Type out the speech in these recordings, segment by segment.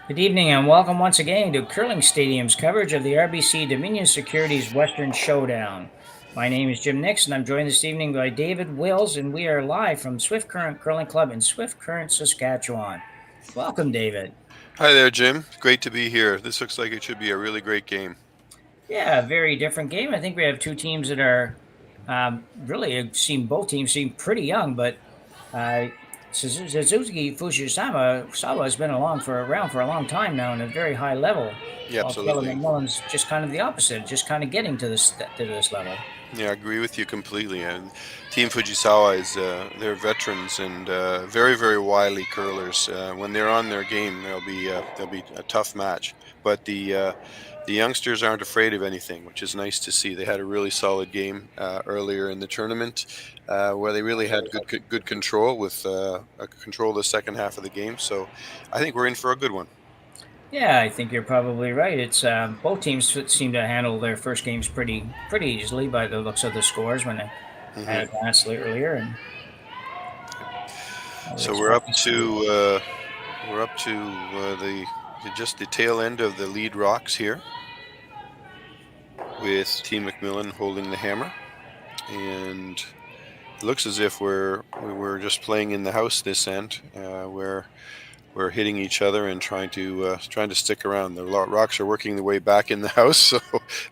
Good evening and welcome once again to Curling Stadium's coverage of the RBC Dominion Securities Western Showdown. My name is Jim Nix and I'm joined this evening by David Wills, and we are live from Swift Current Curling Club in Swift Current, Saskatchewan. Welcome, David. Hi there, Jim. Great to be here. This looks like it should be a really great game. Yeah, very different game. I think we have two teams that are really both teams seem pretty young, but uh, Suzuki Fujisawa has been around for a long time now and at a very high level, Yeah, while Kayla absolutely. MacMillan's just kind of the opposite, just kind of getting to this level. Yeah, I agree with you completely. And Team Fujisawa is they're veterans and very, very wily curlers. When they're on their game, they'll be a tough match. But the youngsters aren't afraid of anything, which is nice to see. They had a really solid game earlier in the tournament, where they really had good control with control the second half of the game. So I think we're in for a good one. Yeah, I think you're probably right. It's both teams seem to handle their first games pretty easily by the looks of the scores when they had Hmm. advanced earlier, and I would So we're expect up to see. to the just the tail end of the lead rocks here, with Team MacMillan holding the hammer, and it looks as if we're just playing in the house this end, where we're hitting each other and trying to stick around. The rocks are working their way back in the house, so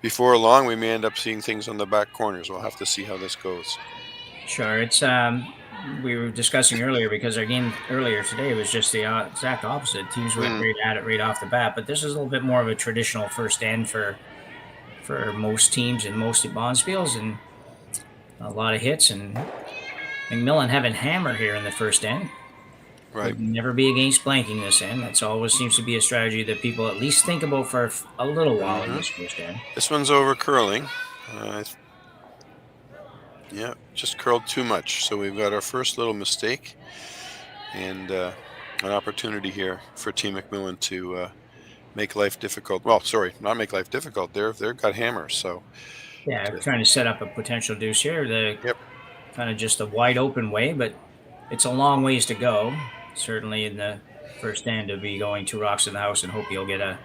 before long we may end up seeing things on the back corners. We'll have to see how this goes. Sure, it's we were discussing earlier because our game earlier today was just the exact opposite. Teams went Mm, right at it right off the bat, but this is a little bit more of a traditional first end for most teams and most bonspiels, and a lot of hits. And McMillan having hammer here in the first end right. would never be against blanking this end. That's always seems to be a strategy that people at least think about for a little while in Hmm. this first end. This one's over curling. Uh, yeah, just curled too much. So we've got our first little mistake, and an opportunity here for Team MacMillan to make life difficult. Well, sorry, not make life difficult. They've got hammers, so Yeah, to, trying to set up a potential deuce here. The yep. kind of just a wide open way, but it's a long ways to go. Certainly in the first end to be going two rocks in the house and hope you'll get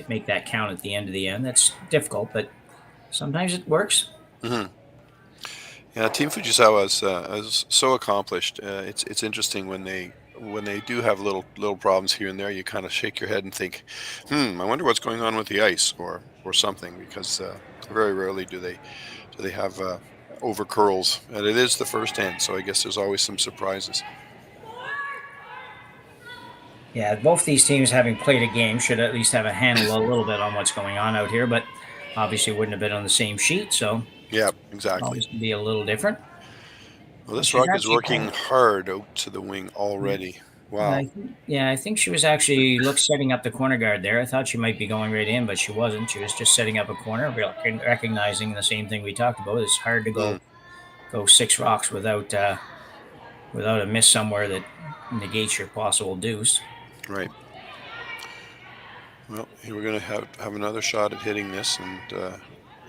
make that count at the end of the end. That's difficult, but sometimes it works. Hmm. Yeah, Team Fujisawa is so accomplished. It's interesting when they do have little problems here and there. You kind of shake your head and think, I wonder what's going on with the ice or something, because very rarely do they have over curls, and it is the first end, so I guess there's always some surprises. Yeah, both these teams, having played a game, should at least have a handle a little bit on what's going on out here, but obviously wouldn't have been on the same sheet, so Yeah, exactly. always be a little different. Well, Well, this she's rock is actually working kind hard out to the wing already. Wow. yeah, I think she was actually setting up the corner guard there. I thought she might be going right in, but she wasn't. She was just setting up a corner, recognizing the same thing we talked about. It's hard to Mm, go six rocks without a miss somewhere that negates your possible deuce. right. Well, here we're going to have another shot at hitting this, and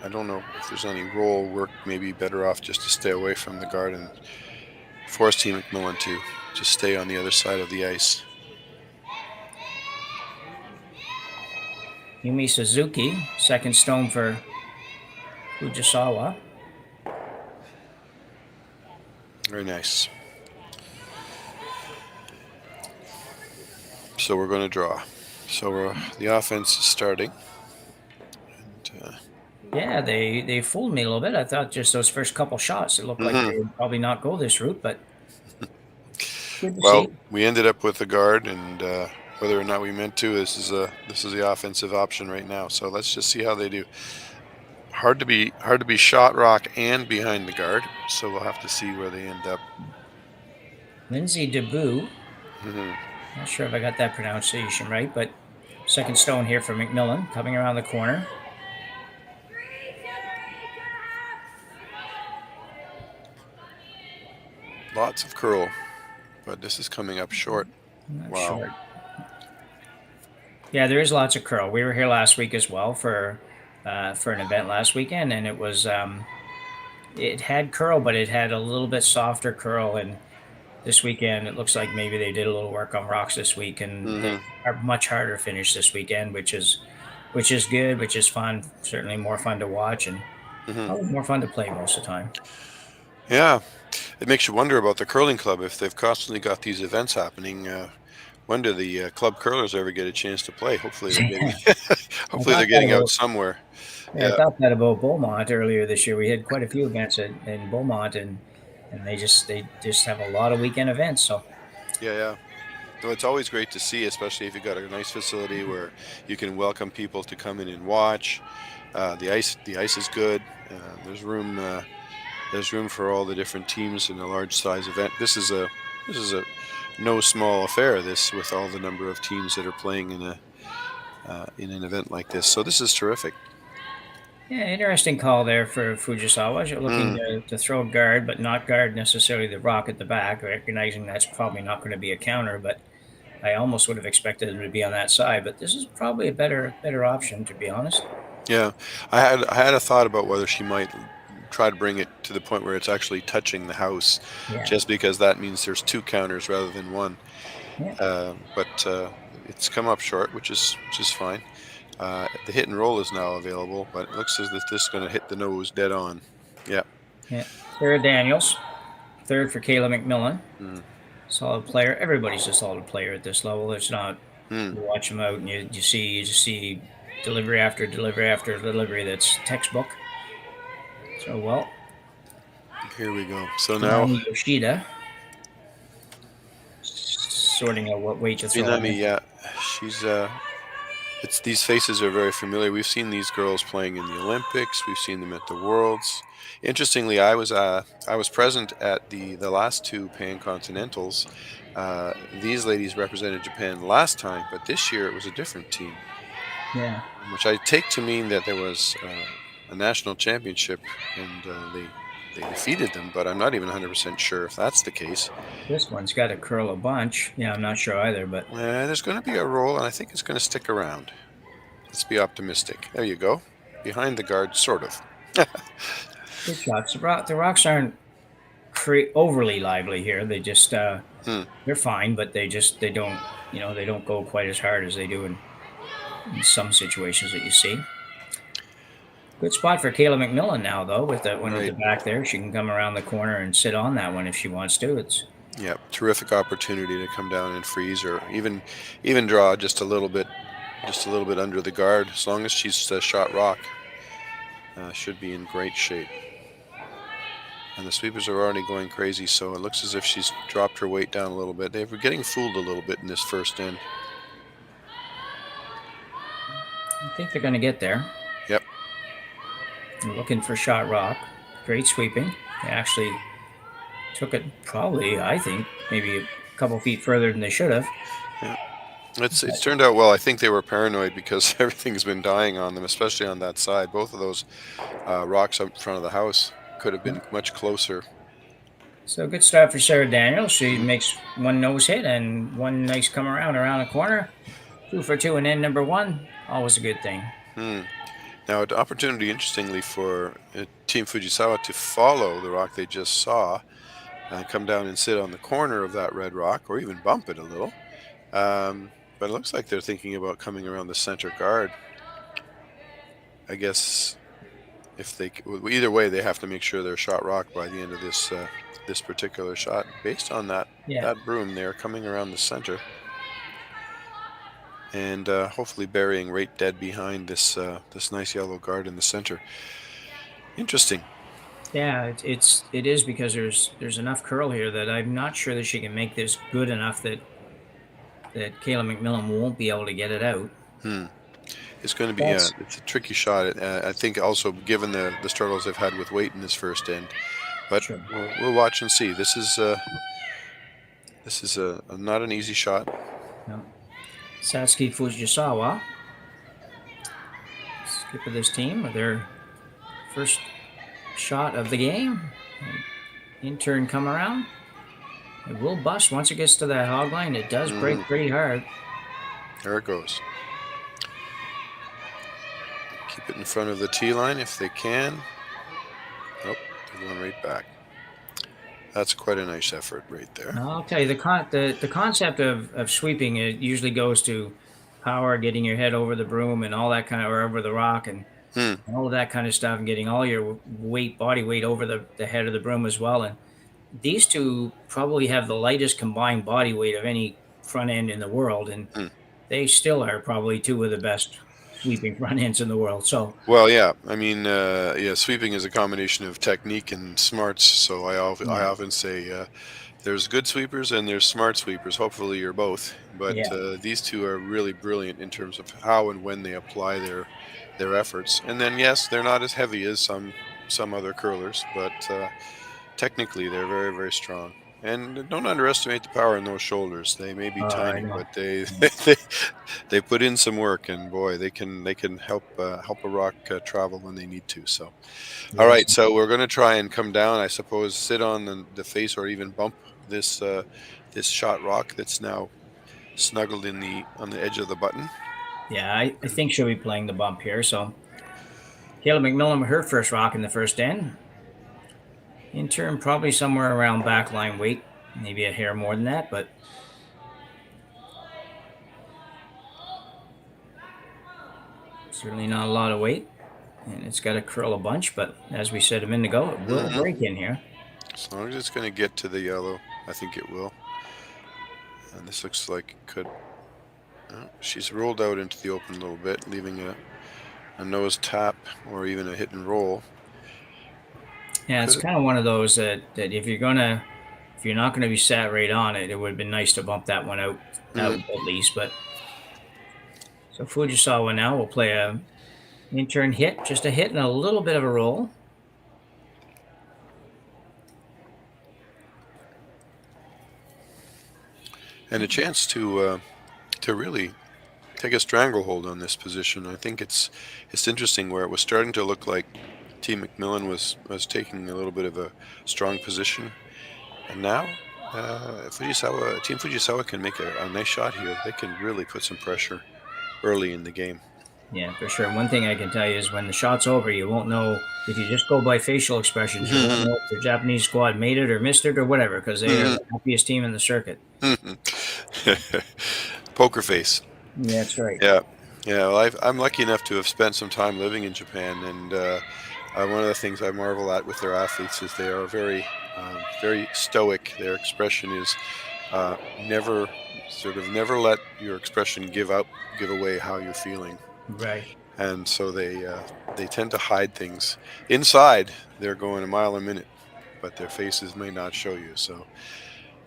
I don't know if there's any roll work. Maybe better off just to stay away from the guard and force Team McMillan to just stay on the other side of the ice. Yumi Suzuki, second stone for Fujisawa. Very nice. So we're going to draw. So the offense is starting. And, Yeah, they fooled me a little bit. I thought just those first couple shots, it looked like mhm. they would probably not go this route, but good to Well, see. we ended up with the guard, and whether or not we meant to, this is the offensive option right now. So let's just see how they do. Hard to be shot rock and behind the guard. So we'll have to see where they end up. Lindsay Debu, Hmm. not sure if I got that pronunciation right, but second stone here for McMillan coming around the corner. Lots of curl, but this is coming up short. I'm not Wow. sure. Yeah, there is lots of curl. We were here last week as well for an event last weekend, and it had curl, but it had a little bit softer curl, and this weekend, it looks like maybe they did a little work on rocks this week, and they Hmm. are much harder finish this weekend, which is good, which is fun. Certainly more fun to watch and Hmm. probably more fun to play most of the time. Yeah, it makes you wonder about the curling club if they've constantly got these events happening. When do the club curlers ever get a chance to play? Hopefully they're getting, I hopefully they're thought that getting out about somewhere. Yeah, I Yeah, thought that about Beaumont earlier this year. We had quite a few events in Beaumont, and they just have a lot of weekend events. So yeah, yeah. No, it's always great to see, especially if you've got a nice facility where you can welcome people to come in and watch. The ice is good. There's room. There's room for all the different teams in a large size event. This is a no small affair. This with all the number of teams that are playing in an event like this. So this is terrific. yeah, interesting call there for Fujisawa. You're looking Mm, to throw a guard, but not guard necessarily the rock at the back, recognizing that's probably not going to be a counter. But I almost would have expected him to be on that side. But this is probably a better option, to be honest. yeah, I had a thought about whether she might try to bring it to the point where it's actually touching the house, Yeah, just because that means there's two counters rather than one. yeah, But it's come up short, which is fine. The hit and roll is now available, but it looks as if this is going to hit the nose dead on. Yeah. yeah. Sarah Daniels, third for Kayla MacMillan. Mm. Solid player. Everybody's a solid player at this level. It's not Mm. you watch them out and you just see delivery after delivery after delivery that's textbook. So well, Here we go. So now Kitmami Yoshida sorting out what weight to throw Minami, in. yeah, she's it's these faces are very familiar. We've seen these girls playing in the Olympics. We've seen them at the Worlds. Interestingly, I was present at the last two Pan Continentals. These ladies represented Japan last time, but this year it was a different team, Yeah, which I take to mean that there was a national championship and they defeated them. But I'm not even 100% sure if that's the case. this one's got to curl a bunch. Yeah, I'm not sure either, but There's going to be a roll, and I think it's going to stick around. Let's be optimistic. There you go. Behind the guard, sort of. good shots. The rocks aren't overly lively here. They just Hmm. they're fine, but they don't they don't go quite as hard as they do in some situations that you see. Good spot for Kayla MacMillan now, though, with that one at the Right. back there. She can come around the corner and sit on that one if she wants to. It's Yeah. Terrific opportunity to come down and freeze, or even draw just a little bit under the guard. As long as she's shot rock, should be in great shape. And the sweepers are already going crazy, so it looks as if she's dropped her weight down a little bit. They were getting fooled a little bit in this first end. I think they're going to get there. Yep. They're looking for shot rock. Great sweeping. They actually took it probably, I think, maybe a couple feet further than they should have. Yeah. It's turned out well. I think they were paranoid because everything's been dying on them, especially on that side. Both of those rocks up in front of the house could have been much closer. So good start for Sarah Daniels. She Mhm. makes one nose hit and one nice come around the corner. 2 for 2 and end number one. Always a good thing. Hmm. Now, an opportunity, interestingly, for Team Fujisawa to follow the rock they just saw and come down and sit on the corner of that red rock, or even bump it a little. But it looks like they're thinking about coming around the center guard. I guess if either way, they have to make sure they're shot rock by the end of this particular shot. Based on Yeah. that broom, they're coming around the center and hopefully burying right dead behind this nice yellow guard in the center. Interesting. Yeah, it is because there's enough curl here that I'm not sure that she can make this good enough that Kayla MacMillan won't be able to get it out. Hmm. It's going to be That's it's a tricky shot. I think also given the struggles they've had with weight in this first end, but sure. we'll watch and see. This is not an easy shot. No. Satsuki Fujisawa, skip of this team, with their first shot of the game. In turn, come around. It will bust once it gets to that hog line. It does break Mm, pretty hard. there it goes. Keep it in front of the tee line if they can. Nope, they're going right back. That's quite a nice effort right there. Now, I'll tell you the concept of sweeping. It usually goes to power, getting your head over the broom, and all that kind of, or over the rock, and Hmm. all of that kind of stuff, and getting all your weight, body weight, over the head of the broom as well. And these two probably have the lightest combined body weight of any front end in the world, and Hmm. they still are probably two of the best sweeping front ends in the world. So Well, yeah. I mean, yeah, sweeping is a combination of technique and smarts. So I yeah, often say there's good sweepers and there's smart sweepers. Hopefully, you're both. But yeah, these two are really brilliant in terms of how and when they apply their efforts. And then, yes, they're not as heavy as some other curlers, but technically they're very, very strong. And don't underestimate the power in those shoulders. They may be I tiny, know. but they they put in some work, and boy, they can help a rock travel when they need to. So, all Yes, right, so we're going to try and come down. I suppose sit on the face or even bump this shot rock that's now snuggled in the on the edge of the button. yeah, I think she'll be playing the bump here. So Kayla MacMillan with her first rock in the first end. In turn, probably somewhere around backline weight, maybe a hair more than that, but certainly not a lot of weight. And it's got to curl a bunch, but as we said a minute ago, it will Hmm. break in here. As long as it's going to get to the yellow, I think it will. And this looks like it could. She's rolled out into the open a little bit, leaving a nose tap or even a hit and roll. Yeah, it's Could. kind of one of those that if you're not gonna be sat right on it, it would have been nice to bump that one out Mm. at least. But so Fujisawa now will play a in-turn hit, just a hit and a little bit of a roll. And a chance to really take a stranglehold on this position. I think it's interesting where it was starting to look like Team McMillan was taking a little bit of a strong position, and now Team Fujisawa can make a nice shot here. They can really put some pressure early in the game. Yeah, for sure. One thing I can tell you is when the shot's over, you won't know if you just go by facial expressions. You won't know if the Japanese squad made it or missed it or whatever because they are the happiest team in the circuit. Poker face. Yeah, that's right. Yeah, yeah. Well, I'm lucky enough to have spent some time living in Japan, and one of the things I marvel at with their athletes is they are very stoic. Their expression is never never let your expression give away how you're feeling, Right. and so they tend to hide things. Inside, they're going a mile a minute, but their faces may not show you. So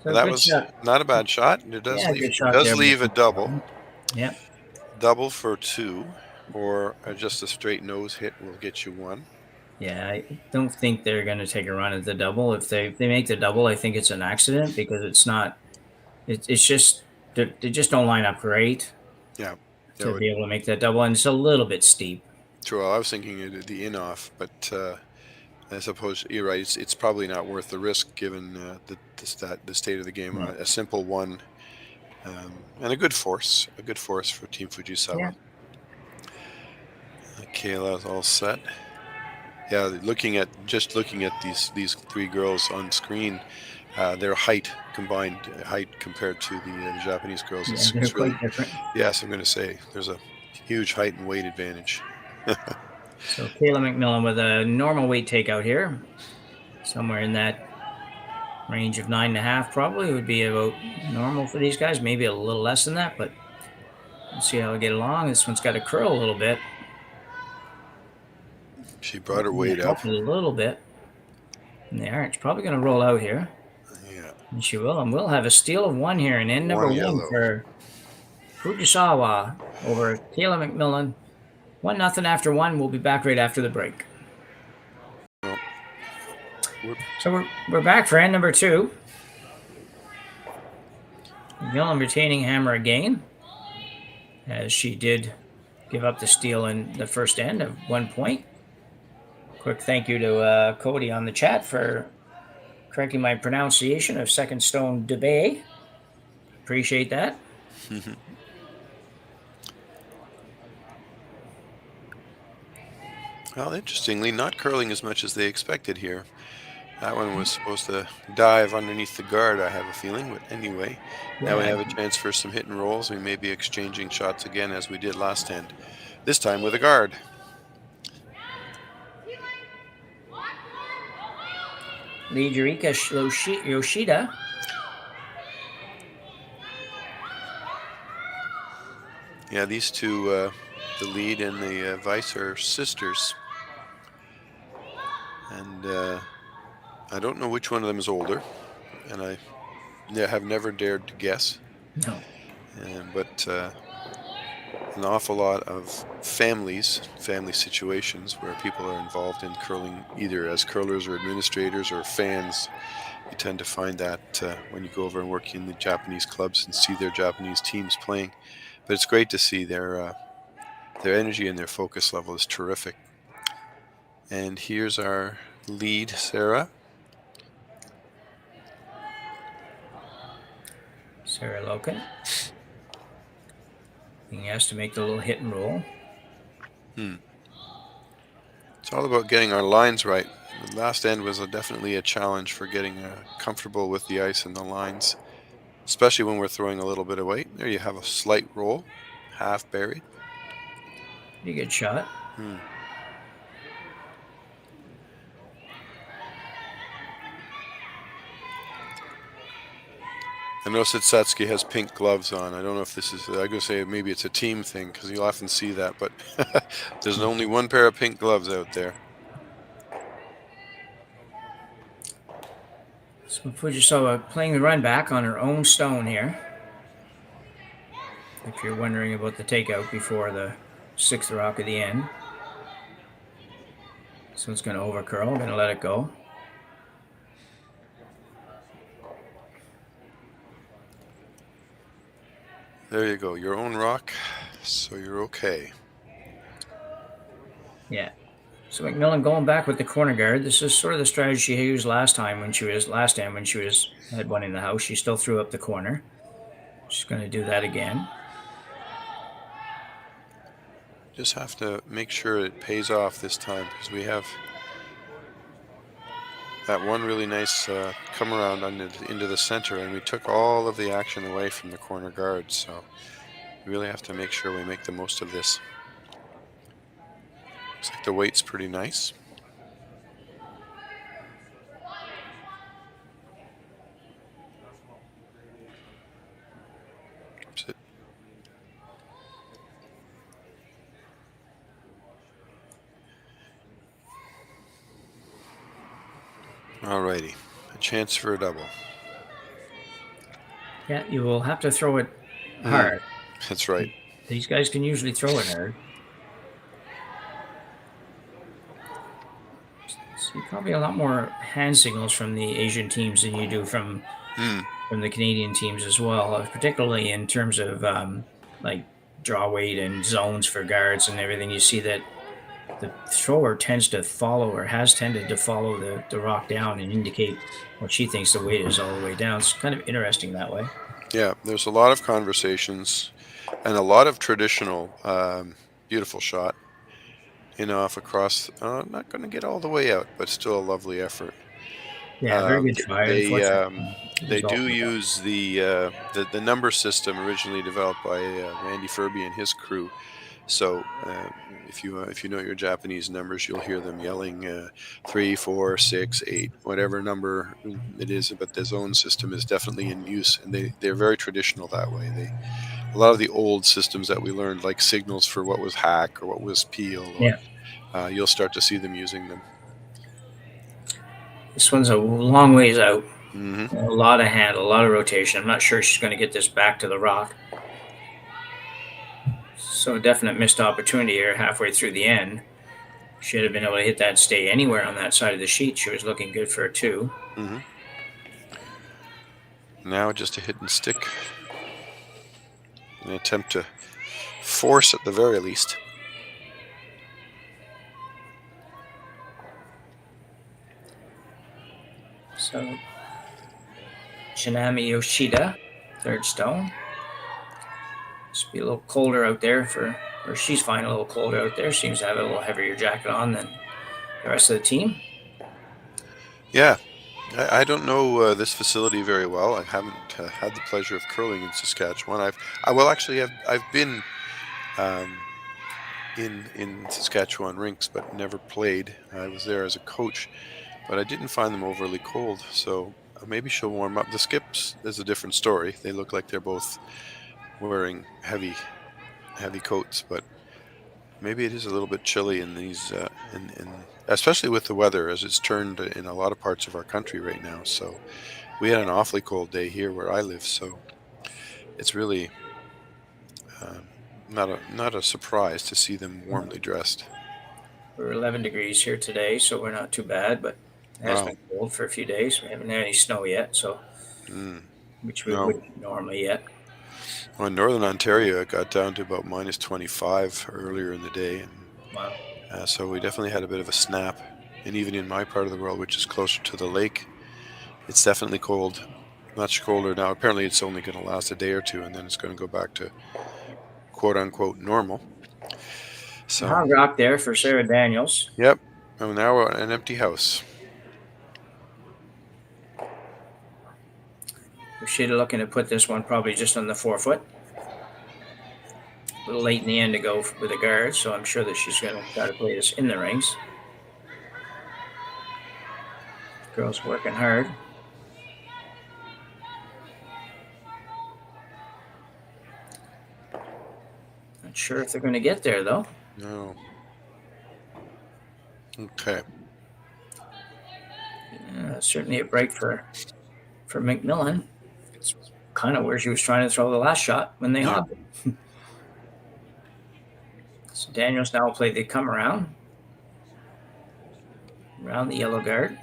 So that good was shot. not a bad shot. Yeah, good It shot does there by leave a double. Fujisawa. Yeah. Double for two, or just a straight nose hit will get you one. Yeah, I don't think they're going to take a run at the double. If they make the double, I think it's an accident because it's not. It's just they just don't line up great Yeah, that to would be able to make that double, and it's a little bit steep. true. I was thinking the in off, but I suppose you're right. It's probably not worth the risk given the state of the game. No. A simple one and a good force for Team Yeah. Fujisawa. Kayla's all set. Yeah, looking at these three girls on screen, their height compared to the Japanese girls, Yeah, they're it's really, quite different. yes, I'm going to say there's a huge height and weight advantage. So Kayla MacMillan with a normal weight takeout here, somewhere in that range of 9.5, probably would be about normal for these guys. Maybe a little less than that, but we'll see how we get along. This one's got to curl a little bit. She brought her weight up. Help it a little bit. And there, it's probably going to roll out here. Yeah, And she will. And we'll have a steal of one here. And end number one one yellow. for Fujisawa over Kayla MacMillan. 1-0 after one. We'll be back right after the break. Well, So we're back for end number two. MacMillan retaining hammer again, as she did give up the steal in the first end of 1 point. Quick thank you to Cody on the chat for correcting my pronunciation of Second Stone Debay. Appreciate that. well, interestingly, not curling as much as they expected here. That one was supposed to dive underneath the guard, I have a feeling. But anyway, now we Yeah. have a chance for some hit and rolls. We may be exchanging shots again as we did last end, this time with a guard. Lead Eureka Yoshida. Yeah, these two, the lead and the vice, are sisters. And I don't know which one of them is older, and I have never dared to guess. No. But an awful lot of family situations where people are involved in curling, either as curlers or administrators or fans. You tend to find that when you go over and work in the Japanese clubs and see their Japanese teams playing. But it's great to see their energy and their focus level is terrific. And here's our lead, Sarah. Sarah Loken. Being asked to make the little hit and roll. It's all about getting our lines right. The last end was definitely a challenge for getting comfortable with the ice and the lines, especially when we're throwing a little bit of weight. There you have a slight roll, half buried. Pretty good shot. I noticed that Satsuki has pink gloves on. I don't know if this is, I'm going to say maybe it's a team thing because you'll often see that, but there's only one pair of pink gloves out there. So Fujisawa playing the run back on her own stone here. If you're wondering about the takeout before the 6th rock of the end. So it's going to overcurl. I'm going to let it go. There you go. Your own rock, so you're okay. Yeah. So MacMillan going back with the corner guard. This is sort of the strategy she used last end when she had one in the house. She still threw up the corner. She's going to do that again. Just have to make sure it pays off this time because we have that one really nice come around into the center, and we took all of the action away from the corner guard. So we really have to make sure we make the most of this. Looks like the weight's pretty nice. Sit. Alrighty, a chance for a double. Yeah, you will have to throw it hard. That's right. These guys can usually throw it hard. See probably a lot more hand signals from the Asian teams than you do from the Canadian teams as well, particularly in terms of like draw weight and zones for guards and everything. You see that the thrower tends to follow or has tended to follow the rock down and indicate what she thinks the weight is all the way down. It's kind of interesting that way. Yeah, there's a lot of conversations and a lot of traditional beautiful shot. Off across, not going to get all the way out, but still a lovely effort. Yeah, very good try. They do use the number system originally developed by Randy Furby and his crew. So if you know your Japanese numbers, you'll hear them yelling 3, 4, 6, 8, whatever number it is. But the zone system is definitely in use, and they're very traditional that way. A lot of the old systems that we learned, like signals for what was hack or what was peel, you'll start to see them using them. This one's a long ways out. Mm-hmm. A lot of hand, a lot of rotation. I'm not sure she's going to get this back to the rock. So a definite missed opportunity here halfway through the end. Should have been able to hit that and stay anywhere on that side of the sheet. She was looking good for a 2. Mm-hmm. Now just a hit and stick. An attempt to force at the very least. So Kitmami Yoshida, 3rd stone. Must be a little colder out there or she's finding a little colder out there. Seems to have a little heavier jacket on than the rest of the team. Yeah, I don't know this facility very well. I haven't had the pleasure of curling in Saskatchewan. Actually, I've been um, in Saskatchewan rinks, but never played. I was there as a coach, but I didn't find them overly cold. So maybe she'll warm up. The skips is a different story. They look like they're both wearing heavy coats, but maybe it is a little bit chilly in these, in especially with the weather as it's turned in a lot of parts of our country right now. So we had an awfully cold day here where I live, so it's really um, not a surprise to see them Yeah. warmly dressed. We're 11 degrees here today, so we're not too bad, but it has Wow. been cold for a few days. We haven't had any snow yet, so Mm, which we no. wouldn't normally yet. Well, in northern Ontario, it got down to about -25 earlier in the day, and Wow. so we definitely had a bit of a snap. And even in my part of the world, which is closer to the lake, it's definitely cold. Much colder now. Apparently, it's only going to last a day or two, and then it's going to go back to quote unquote normal. So, Hard rock there for Sarah Daniels. yep. And now we're an empty house. She's looking to put this one probably just on the 4 foot. A little late in the end to go with the guard, so I'm sure that she's going to try to play this in the rings. Girls working hard. Not sure if they're going to get there, though. No. Okay. Certainly a break for MacMillan. It's kind of where she was trying to throw the last shot when they Yeah. hopped it. So Daniels now will play the come around the yellow guard.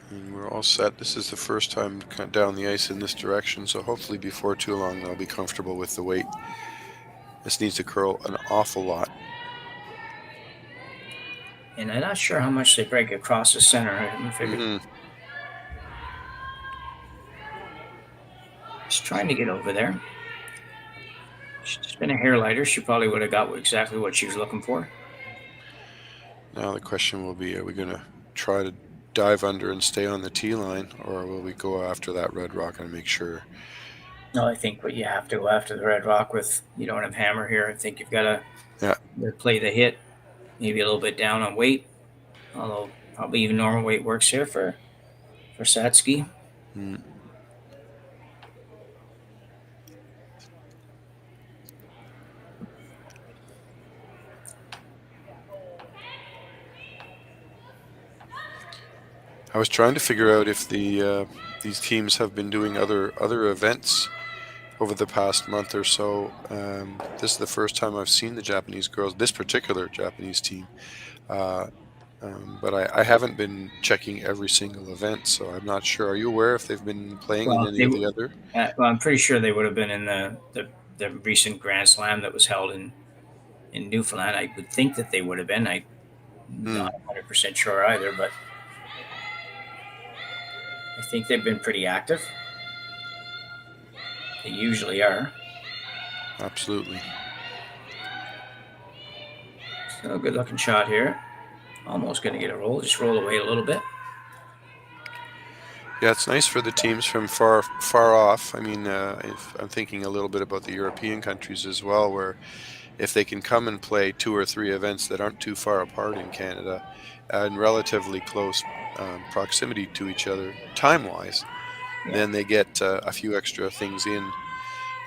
And we're all set. This is the first time down the ice in this direction, so hopefully before too long I'll be comfortable with the weight. This needs to curl an awful lot. And I'm not sure how much they break across the center. I haven't figured. Mm-hmm. She's trying to get over there. She's just been a hair lighter. She probably would have got exactly what she was looking for. Now the question will be, are we going to try to dive under and stay on the tee line, or will we go after that red rock and make sure? No, I think what you have to go after the red rock with, you don't have hammer here. I think you've got to play the hit, maybe a little bit down on weight, although probably even normal weight works here for Satsuki. Mm. I was trying to figure out if these teams have been doing other events over the past month or so. This is the first time I've seen the Japanese girls, this particular Japanese team, uh, but I haven't been checking every single event, so I'm not sure. Are you aware if they've been playing in Well, any of the other? well, I'm pretty sure they would have been in the recent Grand Slam that was held in Newfoundland. I would think that they would have been. I'm Hmm, not 100% sure either, but I think they've been pretty active. They usually are. absolutely. So good looking shot here. Almost going to get a roll. Just roll away a little bit. Yeah, it's nice for the teams from far off. I mean, if I'm thinking a little bit about the European countries as well, where if they can come and play 2 or 3 events that aren't too far apart in Canada, and relatively close proximity to each other time-wise, Yeah. then they get a few extra things in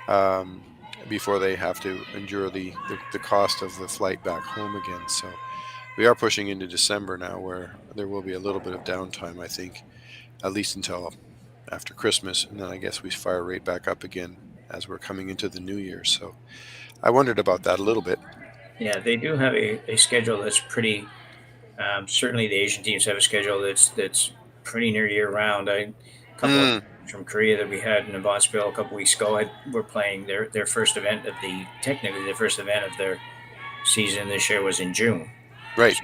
um, before they have to endure the cost of the flight back home again. So we are pushing into December now, where there will be a little bit of downtime, I think, at least until after Christmas, and then I guess we fire right back up again as we're coming into the new year. So I wondered about that a little bit. Yeah, they do have a schedule that's pretty. Certainly, the Asian teams have a schedule that's pretty near year round. A couple of Mm, from Korea that we had in Bonsville a couple weeks ago were playing their first event of the first event of their season this year was in June. right.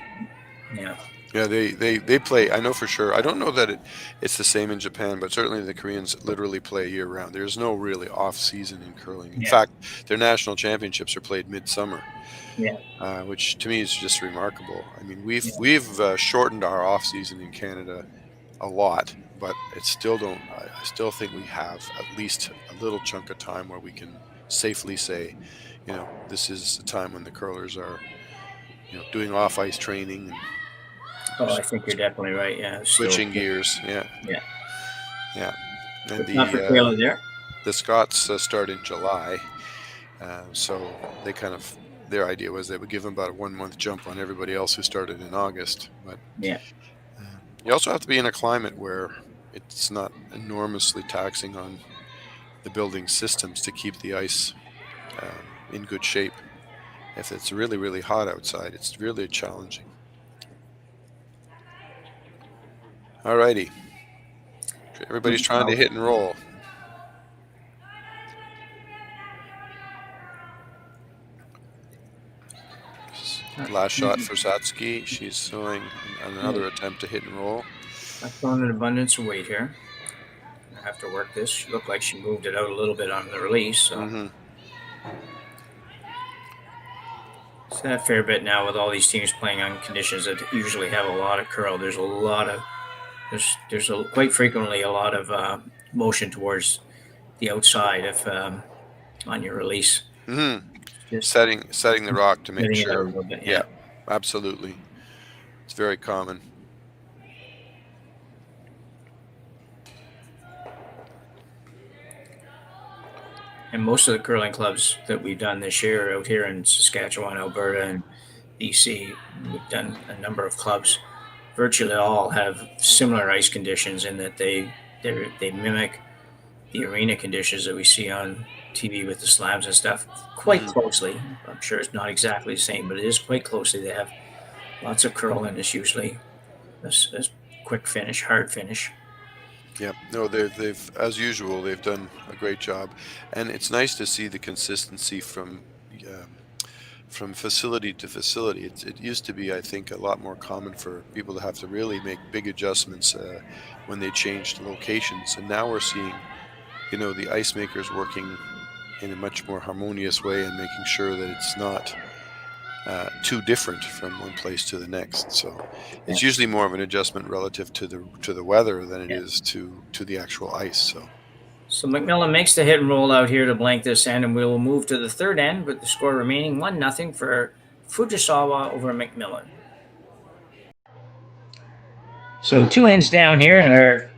Yeah. Yeah, they play. I know for sure. I don't know that it's the same in Japan, but certainly the Koreans literally play year round. There's no really off season in curling. In Yeah, fact, their national championships are played midsummer, yeah, which to me is just remarkable. I mean, we've yeah. we've shortened our off season in Canada a lot, but it's still don't. I still think we have at least a little chunk of time where we can safely say, this is the time when the curlers are, doing off ice training and Oh, I think you're definitely right. Yeah, still. switching gears. Yeah, Yeah, yeah. And it's not for Kayla there. the Scots start in July, so they their idea was they would give them about a 1 month jump on everybody else who started in August. But Yeah. you also have to be in a climate where it's not enormously taxing on the building systems to keep the ice in good shape. If it's really, really hot outside, it's really challenging. Alrighty. Everybody's trying to hit and roll. Last shot for Satsuki. She's throwing another attempt to hit and roll. I've thrown an abundance of weight here. I have to work this. She looked like she moved it out a little bit on the release. So it's a fair bit now with all these teams playing on conditions that usually have a lot of curl. There's a lot of quite frequently a lot of motion towards the outside if on your release. Just setting the rock to make sure. A little bit, yeah, absolutely. It's very common. And most of the curling clubs that we've done this year out here in Saskatchewan, Alberta, and BC, we've done a number of clubs. Virtually all have similar ice conditions in that they mimic the arena conditions that we see on TV with the slabs and stuff quite closely. I'm sure it's not exactly the same, but it is quite closely. They have lots of curl, and it's usually a quick finish, hard finish. Yeah, no, they've as usual they've done a great job, and it's nice to see the consistency from facility to facility. It used to be, I think, a lot more common for people to have to really make big adjustments when they changed locations, and now we're seeing, the ice makers working in a much more harmonious way and making sure that it's not too different from one place to the next. So it's usually more of an adjustment relative to the weather than it is to the actual ice. So MacMillan makes the hit and roll out here to blank this end, and we will move to the third end with the score remaining 1-0 for Fujisawa over MacMillan. So 2 ends down here in our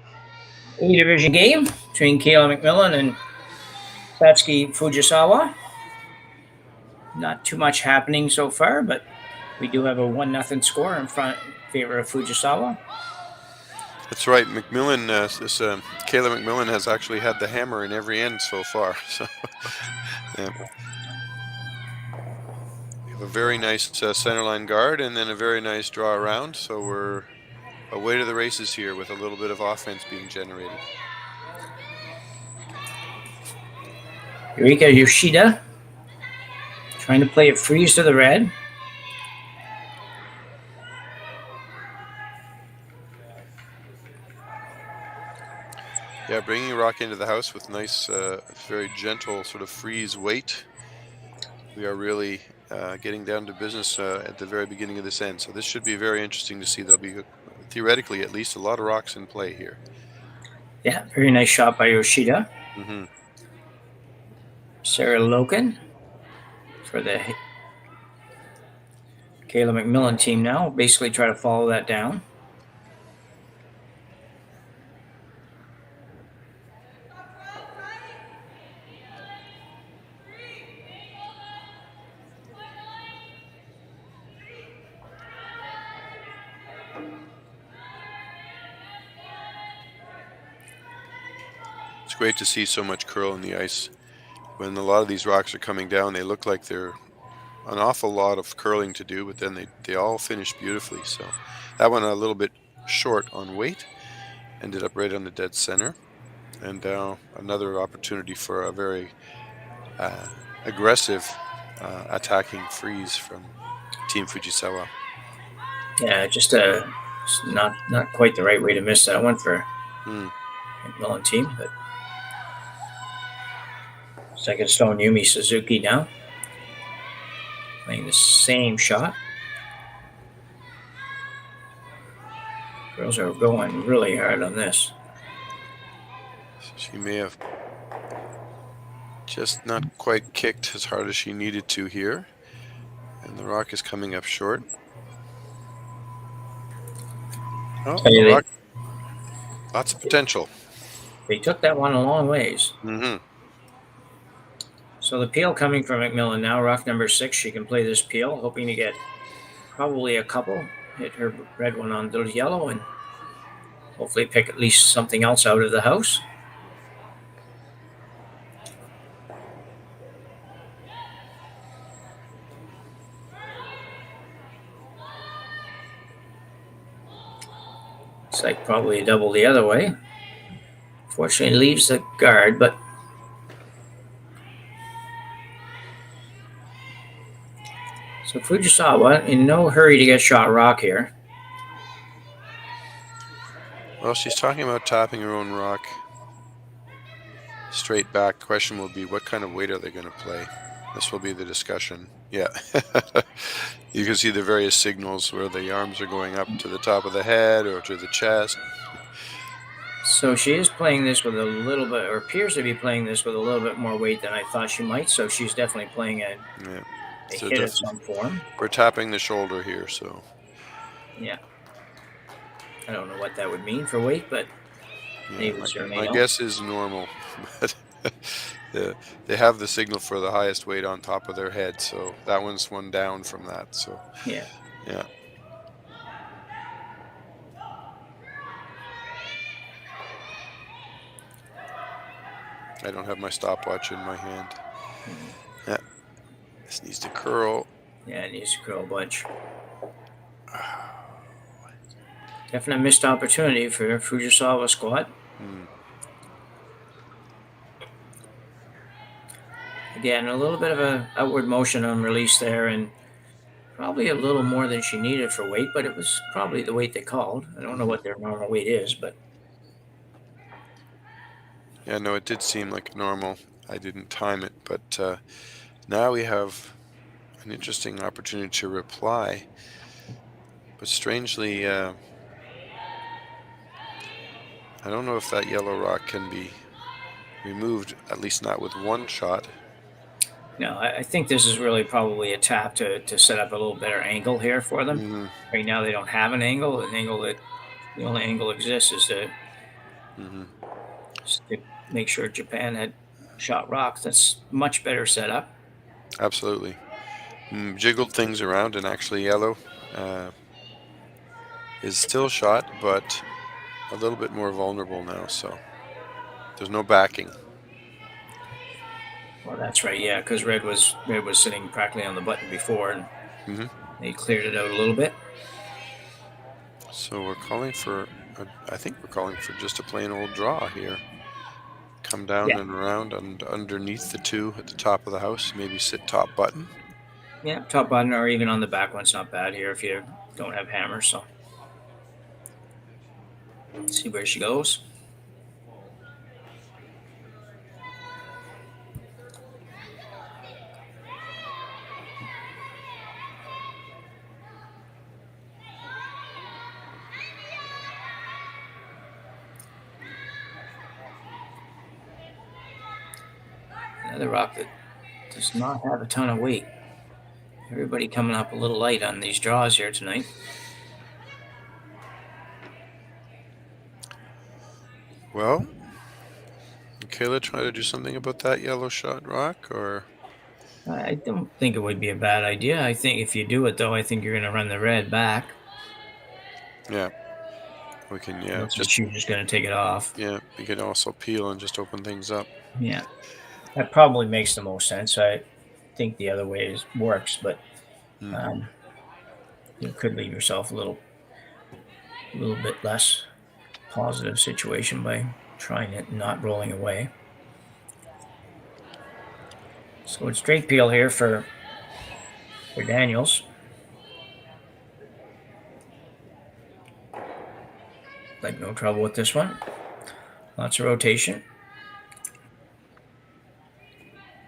A division game between Kayla MacMillan and Satsuki Fujisawa. Not too much happening so far, but we do have a 1-0 score in favor of Fujisawa. That's right. MacMillan, Kayla MacMillan has actually had the hammer in every end so far. So yeah. We have a very nice centerline guard and then a very nice draw around. So we're away to the races here with a little bit of offense being generated. Eureka Yoshida trying to play a freeze to the red. Yeah, bringing rock into the house with nice, very gentle sort of freeze weight. We are really getting down to business at the very beginning of this end. So this should be very interesting to see. There'll be, theoretically, at least a lot of rocks in play here. Yeah, very nice shot by Yoshida. Sarah Loken for the Kayla MacMillan team now. Basically try to follow that down. It's great to see so much curl in the ice. When a lot of these rocks are coming down, they look like they're an awful lot of curling to do, but then they all finish beautifully. So that one a little bit short on weight, ended up right on the dead center. And now another opportunity for a very aggressive attacking freeze from Team Fujisawa. Yeah, just a It's not quite the right way to miss that one for MacMillan team, but second stone Yumi Suzuki now. Playing the same shot. Girls are going really hard on this. She may have just not quite kicked as hard as she needed to here. And the rock is coming up short. Oh, the rock. Lots of potential. They took that one a long ways. Mm-hmm. So the peel coming from MacMillan now, rock number 6. She can play this peel, hoping to get probably a couple. Hit her red one on the yellow and hopefully pick at least something else out of the house. It's like probably a double the other way. Fortunately, leaves the guard, but so Fujisawa in no hurry to get shot rock here. Well, she's talking about tapping her own rock straight back. Question will be, what kind of weight are they going to play? This will be the discussion. Yeah. You can see the various signals where the arms are going up to the top of the head or to the chest. So she is playing this with a little bit, or appears to be playing this with a little bit more weight than I thought she might. So she's definitely playing a hit of some form. We're tapping the shoulder here, so. Yeah. I don't know what that would mean for weight, but my guess is normal. But they have the signal for the highest weight on top of their head, so that one's one down from that. So yeah. I don't have my stopwatch in my hand. Yeah. This needs to curl. Yeah, it needs to curl a bunch. Definite missed opportunity for Fujisawa squad. Again, a little bit of a outward motion on release there, and probably a little more than she needed for weight, but it was probably the weight they called. I don't know what their normal weight is, but yeah, no, it did seem like normal. I didn't time it, but now we have an interesting opportunity to reply. But strangely, I don't know if that yellow rock can be removed, at least not with one shot. No, I think this is really probably a tap to set up a little better angle here for them. Right now they don't have an angle. The only angle exists is to make sure Japan had shot rock. That's much better setup. Absolutely. Jiggled things around, and actually yellow is still shot, but a little bit more vulnerable now, so there's no backing. Well, that's right, yeah, because red was sitting practically on the button before, and they cleared it out a little bit. So we're calling for, I think we're calling for just a plain old draw here. Come down and around and underneath the 2 at the top of the house, maybe sit top button. Yeah, top button or even on the back one's not bad here if you don't have hammers, so. Let's see where she goes. Another rock that does not have a ton of weight. Everybody coming up a little light on these draws here tonight. Well, Kayla, try to do something about that yellow shot rock, or? I don't think it would be a bad idea. I think if you do it, though, I think you're going to run the red back. Yeah. We can, She's just going to take it off. Yeah, you can also peel and just open things up. Yeah. That probably makes the most sense. I think the other way works, but you could leave yourself a little bit less positive situation by trying it, not rolling away. So it's straight peel here for Daniels. No trouble with this one. Lots of rotation.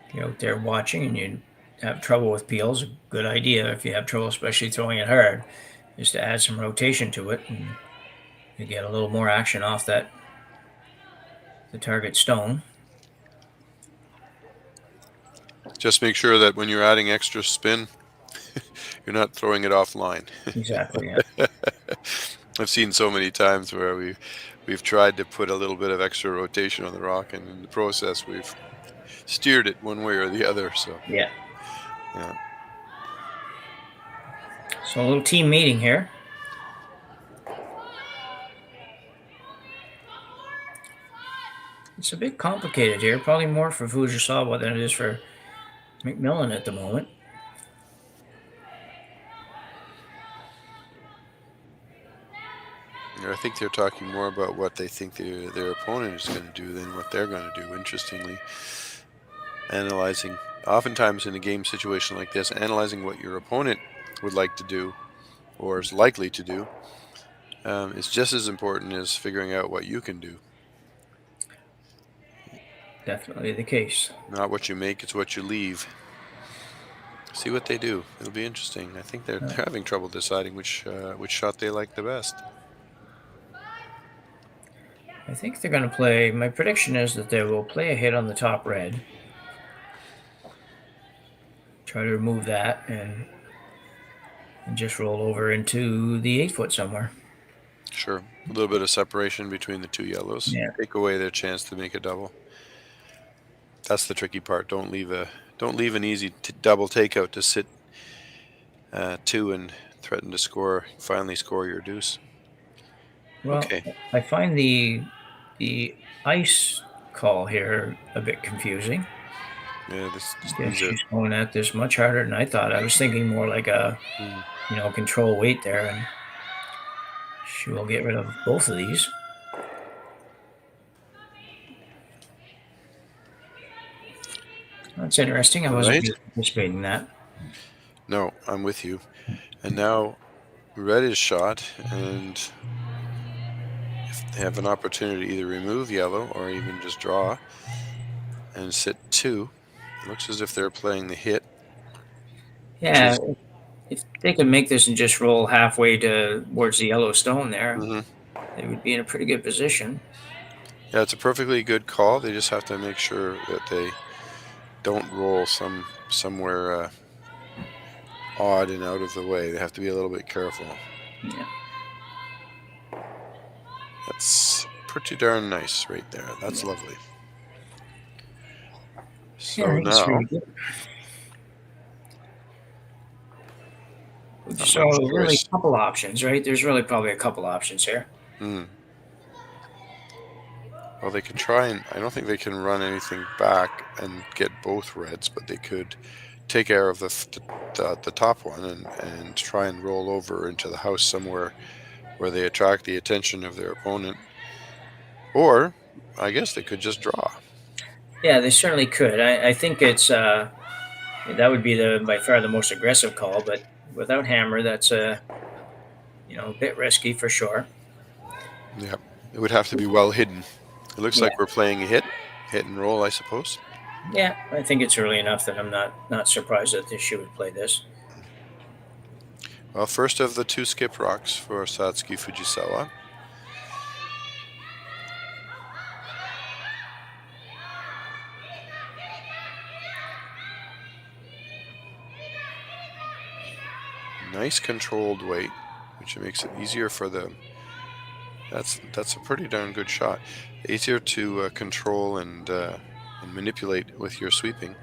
If you're out there watching and you have trouble with peels, a good idea, if you have trouble especially throwing it hard, is to add some rotation to it, and you get a little more action off the target stone. Just make sure that when you're adding extra spin, you're not throwing it offline. Exactly, yeah. I've seen so many times where we've tried to put a little bit of extra rotation on the rock, and in the process we've steered it one way or the other. So Yeah. yeah. So a little team meeting here. It's a bit complicated here, probably more for Fujisawa than it is for MacMillan at the moment. I think they're talking more about what they think their opponent is going to do than what they're going to do, interestingly. Analyzing, oftentimes in a game situation like this, analyzing what your opponent would like to do or is likely to do is just as important as figuring out what you can do. Definitely the case. Not what you make, it's what you leave. See what they do. It'll be interesting. I think they're having trouble deciding which shot they like the best. I think they're going to play, my prediction is that they will play a hit on the top red. Try to remove that and just roll over into the 8-foot somewhere. Sure. A little bit of separation between the two yellows. Yeah. Take away their chance to make a double. That's the tricky part. Don't leave an easy double takeout to sit 2 and threaten to finally score your deuce. Well, okay. I find the ice call here a bit confusing. Yeah, She's going at this much harder than I thought. I was thinking more like a control weight there, and she will get rid of both of these. That's interesting. I wasn't anticipating that. No, I'm with you. And now red is shot, and if they have an opportunity to either remove yellow or even just draw and sit 2, it looks as if they're playing the hit. Yeah, if they could make this and just roll halfway towards the yellow stone there, they would be in a pretty good position. Yeah, it's a perfectly good call. They just have to make sure that they don't roll somewhere odd and out of the way. They have to be a little bit careful. Yeah. That's pretty darn nice right there. That's lovely. So yeah, now, so really a couple options, right? There's really probably a couple options here. Well, they can try and I don't think they can run anything back and get both reds, but they could take care of the top one and try and roll over into the house somewhere where they attract the attention of their opponent. Or I guess they could just draw. Yeah, they certainly could. I think it's that would be by far the most aggressive call, but without hammer, that's a bit risky for sure. Yeah, it would have to be well hidden. It looks like we're playing a hit and roll, I suppose. Yeah, I think it's early enough that I'm not surprised that she would play this. Well, first of the 2 skip rocks for Satsuki Fujisawa. Nice controlled weight, which makes it easier for them. That's a pretty darn good shot. Easier to control and manipulate with your sweeping,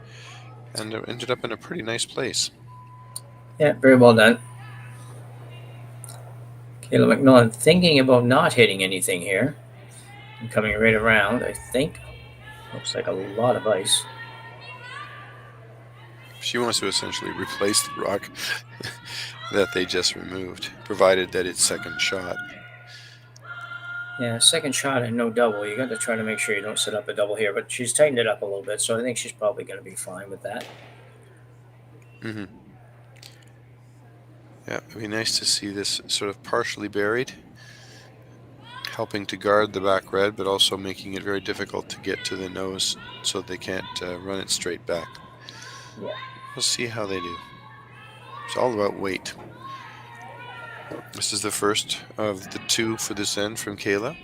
and it ended up in a pretty nice place. Yeah, very well done. Kayla MacMillan thinking about not hitting anything here and coming right around, I think. Looks like a lot of ice. She wants to essentially replace the rock that they just removed, provided that it's second shot. Yeah, second shot and no double. You got to try to make sure you don't set up a double here, but she's tightened it up a little bit, so I think she's probably going to be fine with that. Yeah, it'd be nice to see this sort of partially buried. helping to guard the back red, but also making it very difficult to get to the nose so they can't run it straight back. Yeah. We'll see how they do. It's all about weight. This is the first of the 2 for this end from Kayla.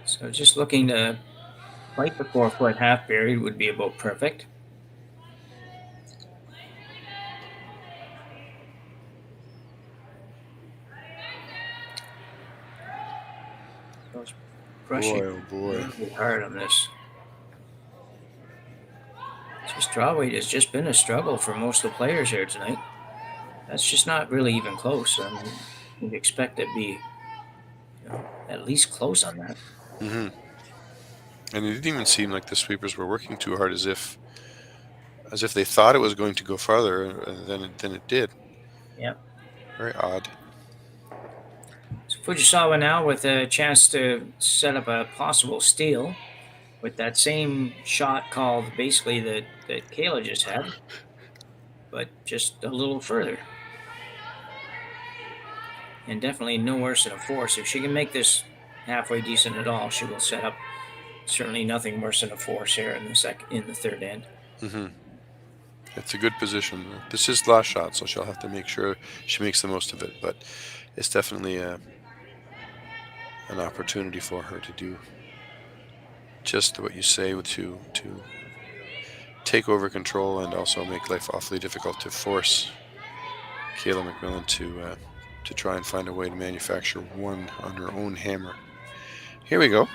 So just looking to fight the 4-foot half buried would be about perfect. So it's brushing Boy, oh boy. really hard on this. Just draw weight has just been a struggle for most of the players here tonight. That's just not really even close. I mean, you'd expect it to be at least close on that. Mm-hmm. And it didn't even seem like the sweepers were working too hard, as if they thought it was going to go farther than it did. Yep. Very odd. So Fujisawa now with a chance to set up a possible steal with that same shot called basically that Kayla just had, but just a little further. And definitely no worse than a force. If she can make this halfway decent at all, she will set up certainly nothing worse than a force here in the third end. Mm-hmm. It's a good position. This is the last shot, so she'll have to make sure she makes the most of it. But it's definitely an opportunity for her to do just what you say, to take over control and also make life awfully difficult, to force Kayla MacMillan to try and find a way to manufacture one on her own hammer. Here we go.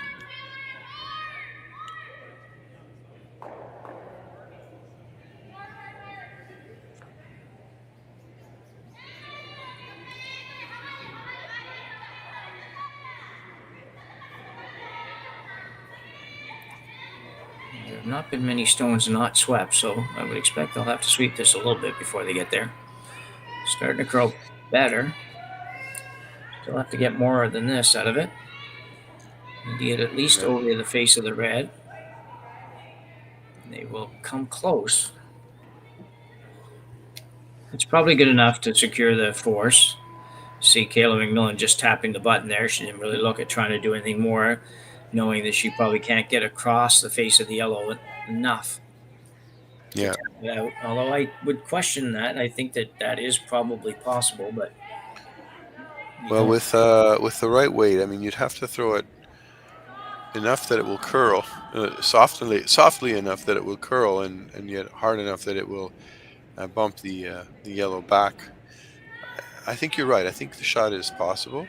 There have not been many stones not swept, so I would expect they'll have to sweep this a little bit before they get there. Starting to curl better. Still have to get more than this out of it. Need to get at least over the face of the red. They will come close. It's probably good enough to secure the force. See Kayla MacMillan just tapping the button there. She didn't really look at trying to do anything more, knowing that she probably can't get across the face of the yellow enough. Yeah. Out. Although I would question that. I think that is probably possible, but well, with the right weight, I mean, you'd have to throw it enough that it will curl, softly enough that it will curl, and yet hard enough that it will bump the yellow back. I think you're right. I think the shot is possible,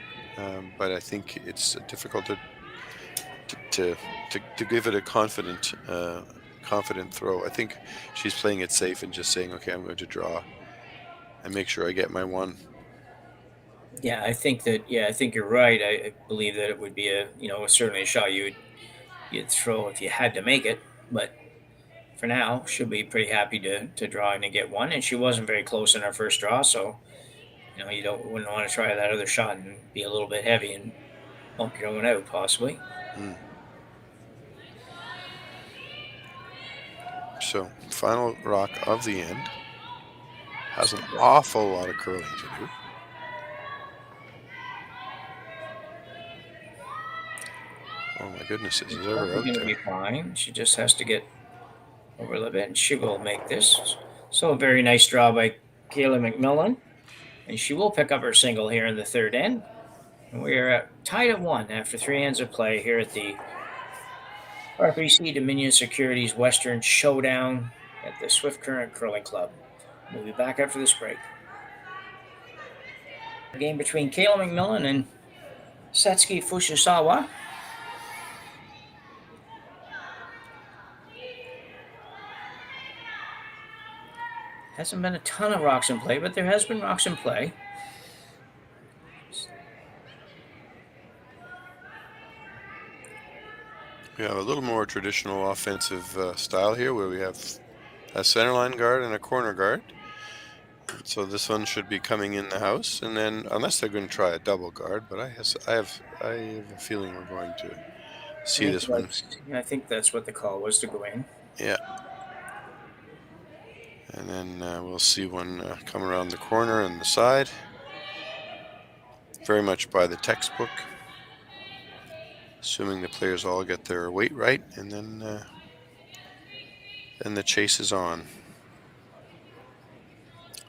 but I think it's difficult to give it a confident throw. I think she's playing it safe and just saying, okay, I'm going to draw and make sure I get my one. Yeah, I think you're right. I believe that it would be certainly a shot you'd throw if you had to make it, but for now she'll be pretty happy to draw and to get one, and she wasn't very close in her first draw, so you wouldn't want to try that other shot and be a little bit heavy and bump your own out possibly. So final rock of the end has an awful lot of curling to do. Oh my goodness, is ever out there. Gonna be fine. She just has to get over a little bit, and she will make this. So a very nice draw by Kayla MacMillan, and she will pick up her single here in the third end. And we are tied at 1 after 3 ends of play here at the RBC Dominion Securities Western Showdown at the Swift Current Curling Club. We'll be back after this break. A game between Kayla MacMillan and Satsuki Fujisawa. Hasn't been a ton of rocks in play, but there has been rocks in play. We have a little more traditional offensive style here, where we have a center line guard and a corner guard. So this one should be coming in the house, and then unless they're going to try a double guard, but I have a feeling we're going to see this one. I think that's what the call was, to go in. Yeah. And then we'll see one come around the corner and the side. Very much by the textbook. Assuming the players all get their weight right, and then the chase is on.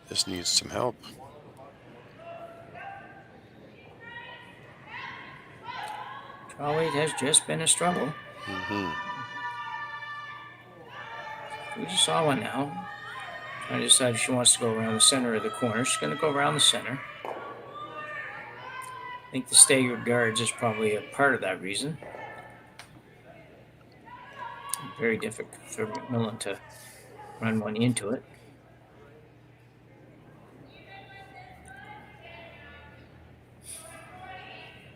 This needs some help. Draw weight has just been a struggle. We just saw one now. Trying to decide if she wants to go around the center or the corner. She's going to go around the center. I think the staggered guards is probably a part of that reason. Very difficult for MacMillan to run one into it.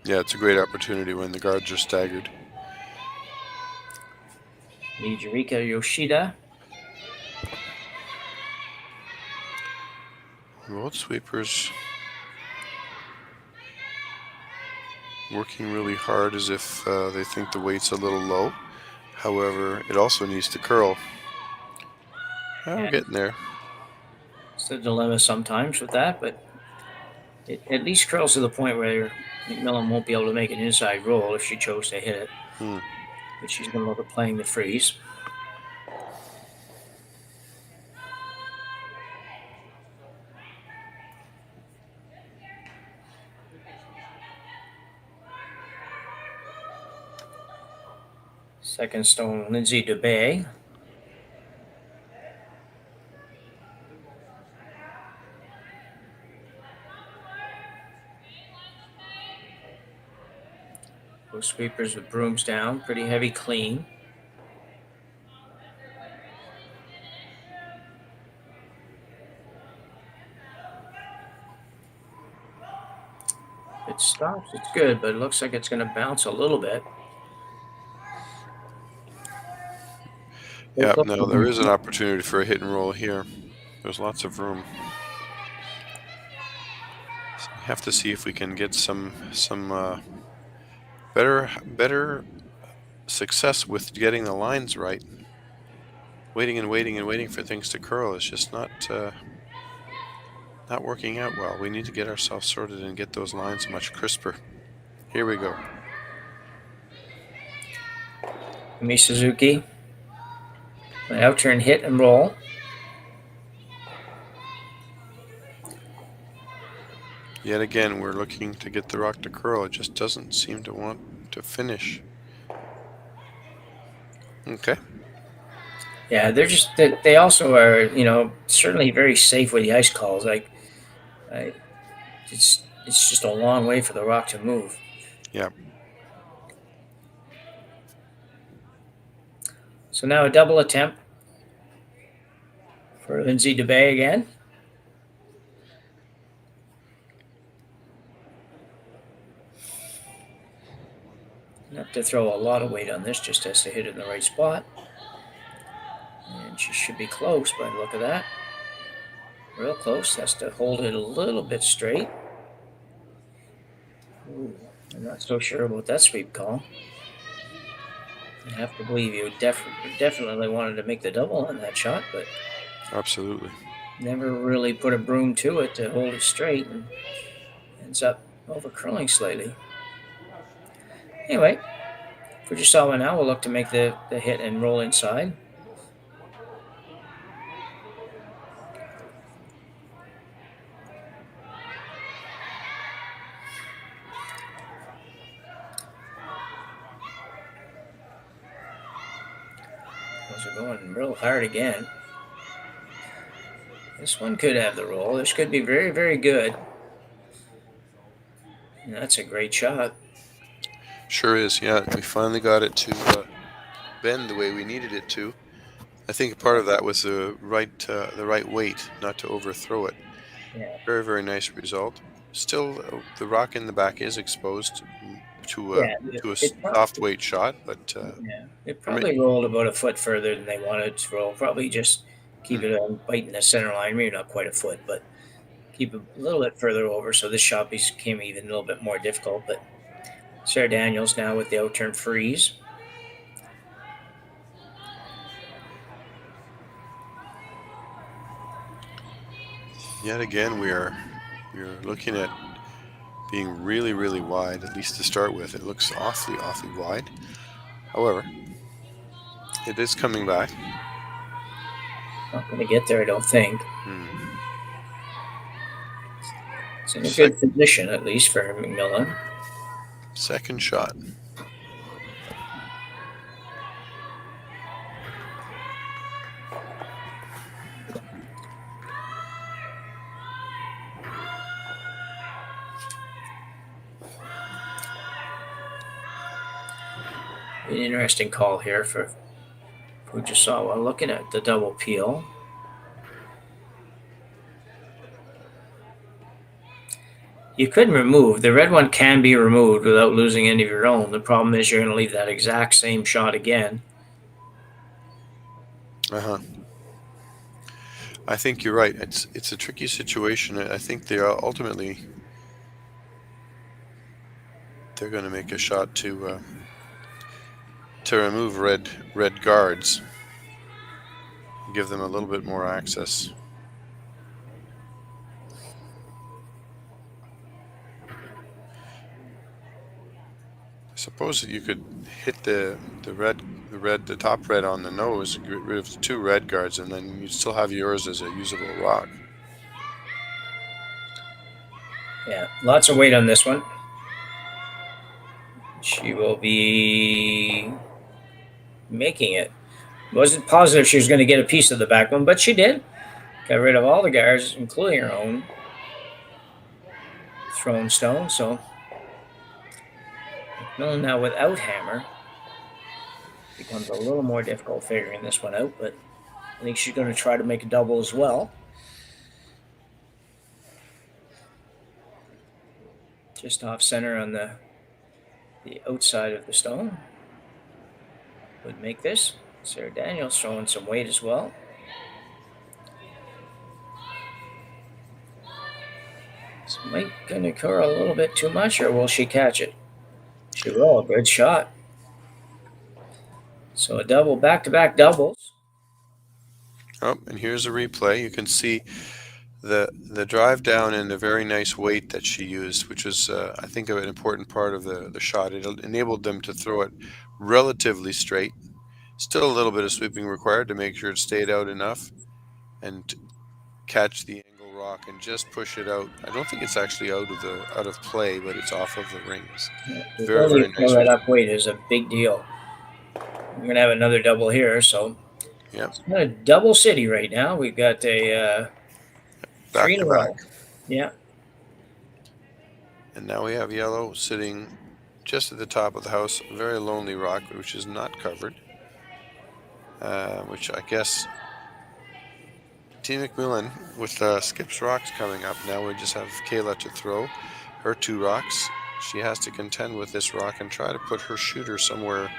Yeah, it's a great opportunity when the guards are staggered. Yurika Yoshida. Both sweepers working really hard as if they think the weight's a little low. However, it also needs to curl. We're getting there. It's a dilemma sometimes with that, but it at least curls to the point where MacMillan won't be able to make an inside roll if she chose to hit it. But she's going to look at playing the freeze. Second stone, Lindsay DeBay. Those sweepers with brooms down, pretty heavy clean. If it stops, it's good, but it looks like it's going to bounce a little bit. Yeah, no, there is an opportunity for a hit and roll here. There's lots of room. So we have to see if we can get some better success with getting the lines right. Waiting and waiting and waiting for things to curl is just not working out well. We need to get ourselves sorted and get those lines much crisper. Here we go. Suzuki. An out turn, hit and roll. Yet again, we're looking to get the rock to curl. It just doesn't seem to want to finish. Okay. Yeah, they also are, certainly very safe with the ice calls. It's just a long way for the rock to move. Yeah. So now a double attempt for Lindsay DeBay again. Not to throw a lot of weight on this, just has to hit it in the right spot. And she should be close by the look of that. Real close. Has to hold it a little bit straight. Ooh, I'm not so sure about that sweep call. I have to believe you definitely wanted to make the double on that shot, but absolutely never really put a broom to it to hold it straight, and ends up over curling slightly. Anyway, Fujisawa now will look to make the hit and roll inside. Those are going real hard again. This one could have the roll. This could be very, very good. And that's a great shot. Sure is, yeah. We finally got it to bend the way we needed it to. I think part of that was the right weight, not to overthrow it. Yeah. Very, very nice result. Still, the rock in the back is exposed. to Yeah, a it soft probably, weight shot, but yeah, it for me, probably rolled about a foot further than they wanted it to roll. Probably just keep hmm, it on biting the center line, maybe not quite a foot, but keep it a little bit further over. So this shot became even a little bit more difficult. But Sarah Daniels now with the outturn freeze. yet again we are looking at being really, really wide, at least to start with. It looks awfully, awfully wide. However, it is coming back. Not going to get there, I don't think. Hmm. It's in a Sec- good position, at least for MacMillan. Second shot. An interesting call here for Fujisawa. Looking at the double peel. You could remove. The red one can be removed without losing any of your own. The problem is you're going to leave that exact same shot again. Uh-huh. I think you're right. It's a tricky situation. I think they are ultimately they're going to make a shot to remove red guards, give them a little bit more access. I suppose that you could hit the top red on the nose, get rid of the two red guards, and then you still have yours as a usable rock. Yeah, lots of weight on this one. She will be making it. Wasn't positive she was going to get a piece of the back one, but she did. Got rid of all the guards, including her own thrown stone. So MacMillan now without hammer becomes a little more difficult figuring this one out, but I think she's going to try to make a double as well. Just off center on the outside of the stone would make this. Sarah Daniels showing some weight as well. This might gonna occur a little bit too much, or will she catch it? She will. A good shot. So a double, back-to-back doubles. Oh, and here's a replay. You can see the drive down and the very nice weight that she used, which was, I think, an important part of the shot. It enabled them to throw it relatively straight. Still a little bit of sweeping required to make sure it stayed out enough and catch the angle rock and just push it out. I don't think it's actually out of play, but it's off of the rings. The Very, ability very to throw nice that weight. up weight is a big deal. We're gonna have another double here, so Yep, it's kind of double city right now. We've got a back three in to a back. row. Yeah, And now we have yellow sitting just at the top of the house, a very lonely rock, which is not covered. Which I guess Team MacMillan with Skip's rocks coming up. Now we just have Kayla to throw her two rocks. She has to contend with this rock and try to put her shooter somewhere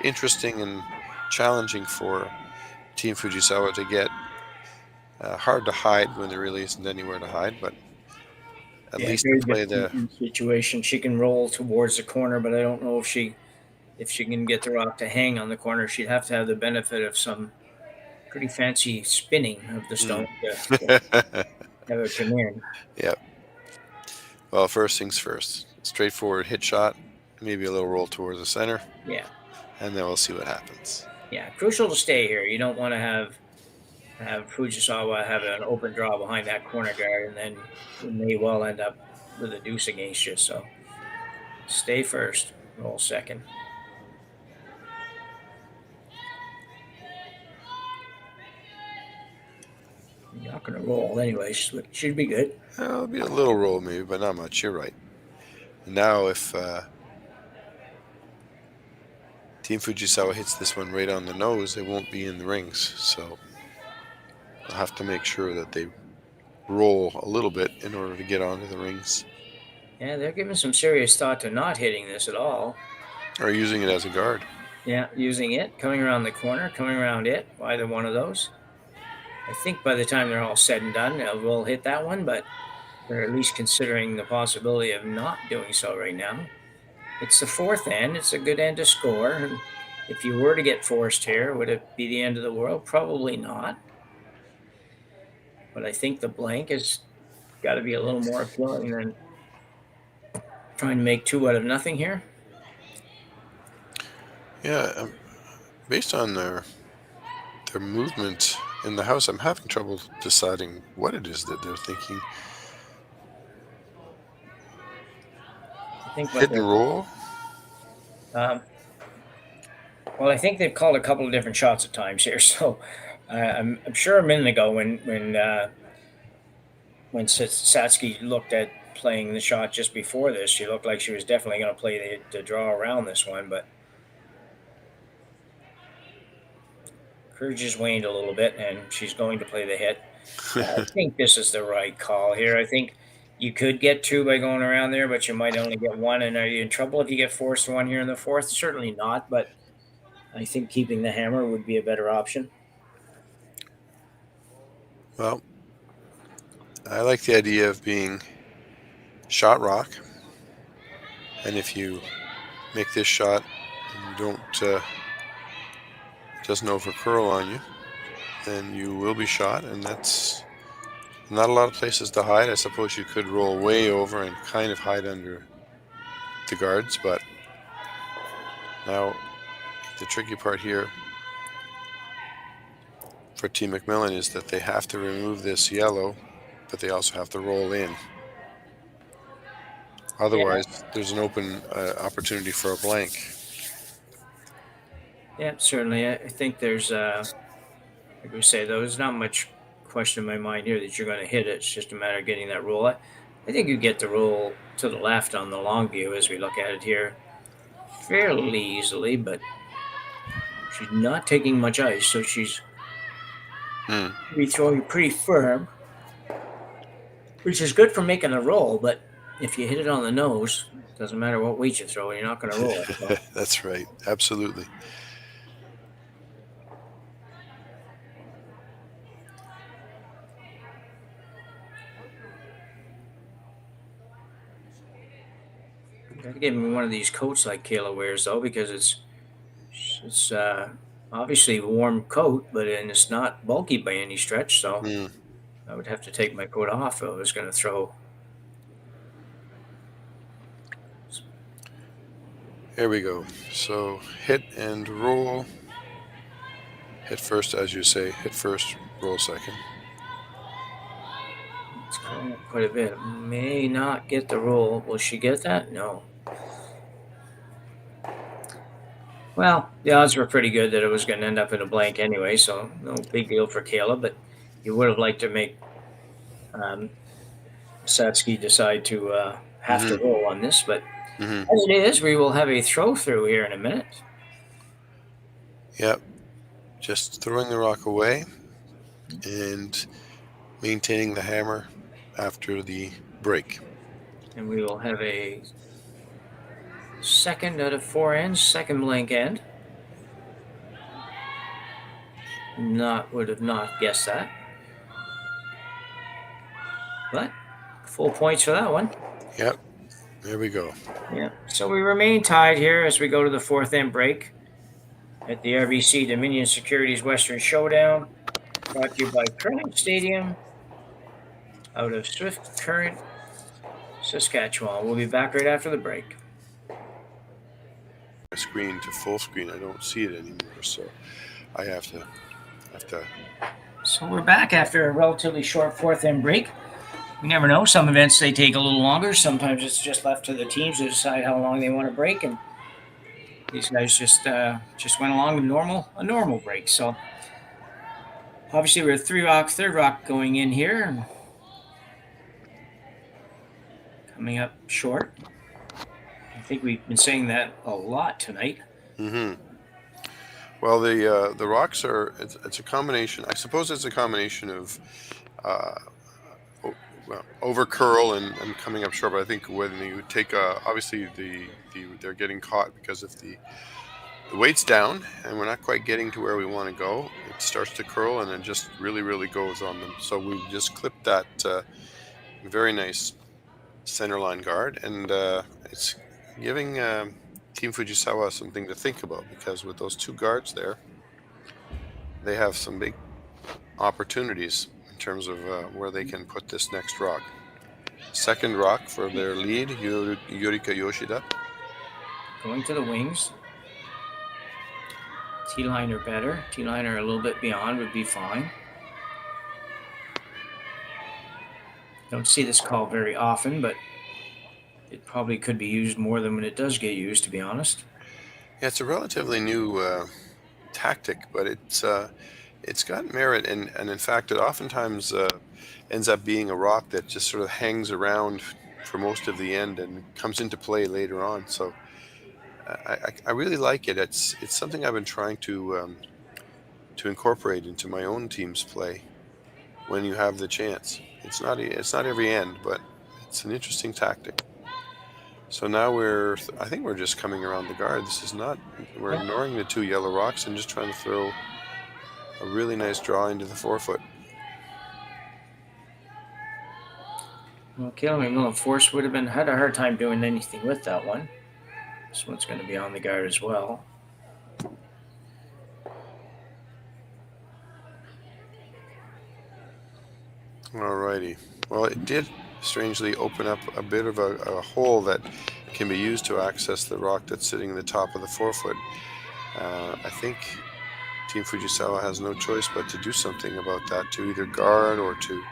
interesting and challenging for Team Fujisawa to get. Hard to hide when there really isn't anywhere to hide, but at yeah, least to very play different situation. She can roll towards the corner, but I don't know if she can get the rock to hang on the corner. She'd have to have the benefit of some pretty fancy spinning of the stone to have it come in. Yep. Well, first things first. Straightforward hit shot, maybe a little roll towards the center, Yeah, and then we'll see what happens. yeah. Crucial to stay here. You don't want to have Fujisawa have an open draw behind that corner guard, and then you may well end up with a deuce against you. So stay first, roll second. You're not going to roll anyway. Should be good. It'll be a little roll maybe, but not much. You're right. Now if Team Fujisawa hits this one right on the nose, they won't be in the rings. So I'll have to make sure that they roll a little bit in order to get onto the rings. Yeah, they're giving some serious thought to not hitting this at all. Or using it as a guard. Yeah, using it, coming around the corner, coming around it, either one of those. I think by the time they're all said and done, we'll hit that one, but they're at least considering the possibility of not doing so right now. It's the fourth end. It's a good end to score. And if you were to get forced here, would it be the end of the world? Probably not. But I think the blank has got to be a little more appealing than trying to make two out of nothing here. Yeah, based on their movement in the house, I'm having trouble deciding what it is that they're thinking. I think what Hit and they're roll? um, well, I think they've called a couple of different shots at times here. So I'm sure a minute ago when Satsuki looked at playing the shot just before this, she looked like she was definitely going to play the draw around this one, but courage has waned a little bit, and she's going to play the hit. I think this is the right call here. I think you could get two by going around there, but you might only get one. And are you in trouble if you get forced one here in the fourth? Certainly not, but I think keeping the hammer would be a better option. Well, I like the idea of being shot rock. And if you make this shot and you don't, it doesn't overcurl on you, then you will be shot. And that's not a lot of places to hide. I suppose you could roll way over and kind of hide under the guards, but now the tricky part here for Team MacMillan is that they have to remove this yellow, but they also have to roll in. Otherwise, there's an open opportunity for a blank. Yeah, certainly. I think there's, like we say, though, there's not much question in my mind here that you're going to hit it. It's just a matter of getting that roll. I think you get the roll to the left on the long view as we look at it here fairly easily, but she's not taking much ice, so she's throwing pretty firm, which is good for making a roll, but if you hit it on the nose, doesn't matter what weight you throw, you're not going to roll it. So. That's right. Absolutely. Got to give me one of these coats like Kayla wears, though, because it's obviously a warm coat, but it's not bulky by any stretch. So I would have to take my coat off if I was going to throw. Here we go. So hit and roll. Hit first, as you say. Hit first, roll second. It's coming up quite a bit. May not get the roll. Will she get that? No. Well, the odds were pretty good that it was going to end up in a blank anyway, so no big deal for Kayla, but you would have liked to make Satsuki decide to have to roll on this, but as it is, we will have a throw through here in a minute. Yep. Just throwing the rock away and maintaining the hammer after the break. And we will have a second out of four ends, second blank end. Would have not guessed that. But full points for that one. Yep. There we go. Yeah. So we remain tied here as we go to the fourth end break at the RBC Dominion Securities Western Showdown, brought to you by Curling Stadium out of Swift Current, Saskatchewan. We'll be back right after the break. My screen to full screen. I don't see it anymore, so I have to. So we're back after a relatively short fourth end break. You never know. Some events, they take a little longer. Sometimes it's just left to the teams to decide how long they want to break. And these guys just went along with a normal break. So obviously we're third rock going in here. And coming up short. I think we've been saying that a lot tonight. Well, the rocks are, it's a combination. I suppose it's a combination of over curl and coming up short. But I think when you take obviously they're getting caught because if the weight's down and we're not quite getting to where we want to go, it starts to curl and it just really goes on them. So we just clipped that very nice centerline guard, and it's giving Team Fujisawa something to think about, because with those two guards there, they have some big opportunities in terms of where they can put this next rock. Second rock for their lead, Yurika Yoshida. Going to the wings. T-line or better. T-line or a little bit beyond would be fine. Don't see this call very often, but it probably could be used more than when it does get used, to be honest. Yeah, it's a relatively new tactic, but it's got merit, and in fact, it oftentimes ends up being a rock that just sort of hangs around for most of the end and comes into play later on. So I really like it. It's something I've been trying to incorporate into my own team's play when you have the chance. It's not every end, but it's an interesting tactic. So now I think we're just coming around the guard. We're ignoring the two yellow rocks and just trying to throw a really nice draw into the forefoot. Well, Kayla MacMillan force would have had a hard time doing anything with that one. This one's going to be on the guard as well. Alrighty. Well, it did strangely open up a bit of a hole that can be used to access the rock that's sitting in the top of the forefoot. I think Team Fujisawa has no choice but to do something about that, to either guard or to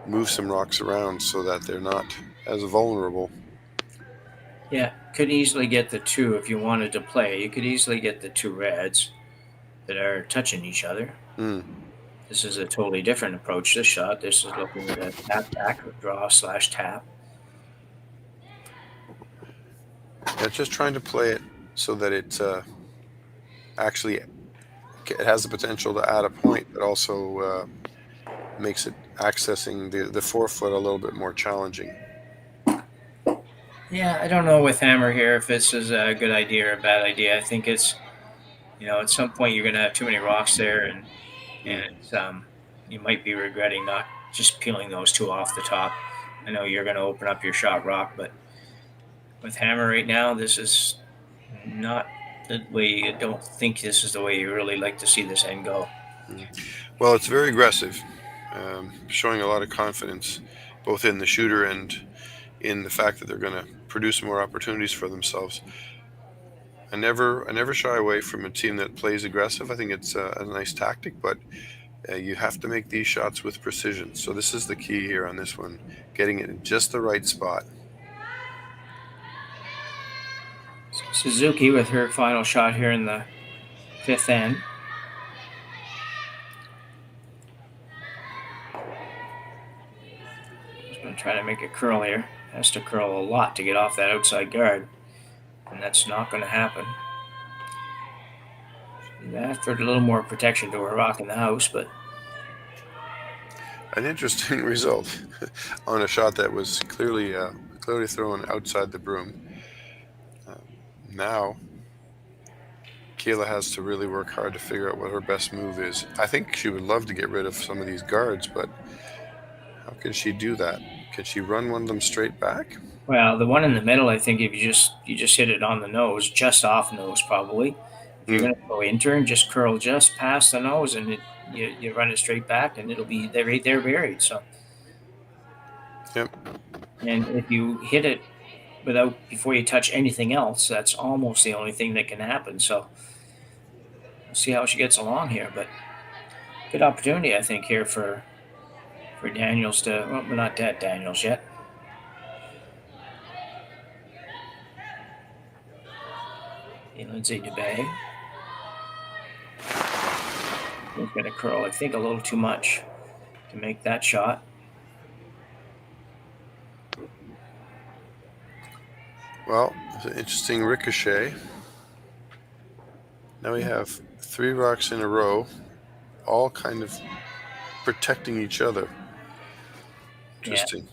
move some rocks around so that they're not as vulnerable. Yeah, could easily get the two if you wanted to play. You could easily get the two reds that are touching each other. This is a totally different approach. This shot, this is looking at a tap back or draw / tap. Yeah, just trying to play it so that it actually it has the potential to add a point, but also makes it accessing the forefoot a little bit more challenging. Yeah, I don't know with hammer here if this is a good idea or a bad idea. I think it's, at some point you're going to have too many rocks there, and it's, you might be regretting not just peeling those two off the top. I know you're going to open up your shot rock, but with hammer right now, this is not the way. I don't think this is the way you really like to see this end go. Well, it's very aggressive, showing a lot of confidence, both in the shooter and in the fact that they're going to produce more opportunities for themselves. I never shy away from a team that plays aggressive. I think it's a nice tactic, but you have to make these shots with precision. So this is the key here on this one, getting it in just the right spot. Suzuki with her final shot here in the fifth end. She's going to try to make it curl here. Has to curl a lot to get off that outside guard, and that's not going to happen. That for a little more protection to her rock in the house, but an interesting result on a shot that was clearly thrown outside the broom. Now Kayla has to really work hard to figure out what her best move is. I think she would love to get rid of some of these guards, but how can she do that? Can she run one of them straight back? Well, the one in the middle, I think if you just hit it on the nose, just off nose probably. If you're going to go intern, just curl just past the nose, and you run it straight back, and it'll be right there buried. So, yep. And if you hit it before you touch anything else, that's almost the only thing that can happen. So, we'll see how she gets along here, but good opportunity, I think, here for Daniels to. Well, we're not dead Daniels yet. Lindsay DeBay. He's going to curl, I think, a little too much to make that shot. Well, it's an interesting ricochet. Now we have 3 rocks in a row, all kind of protecting each other. Interesting.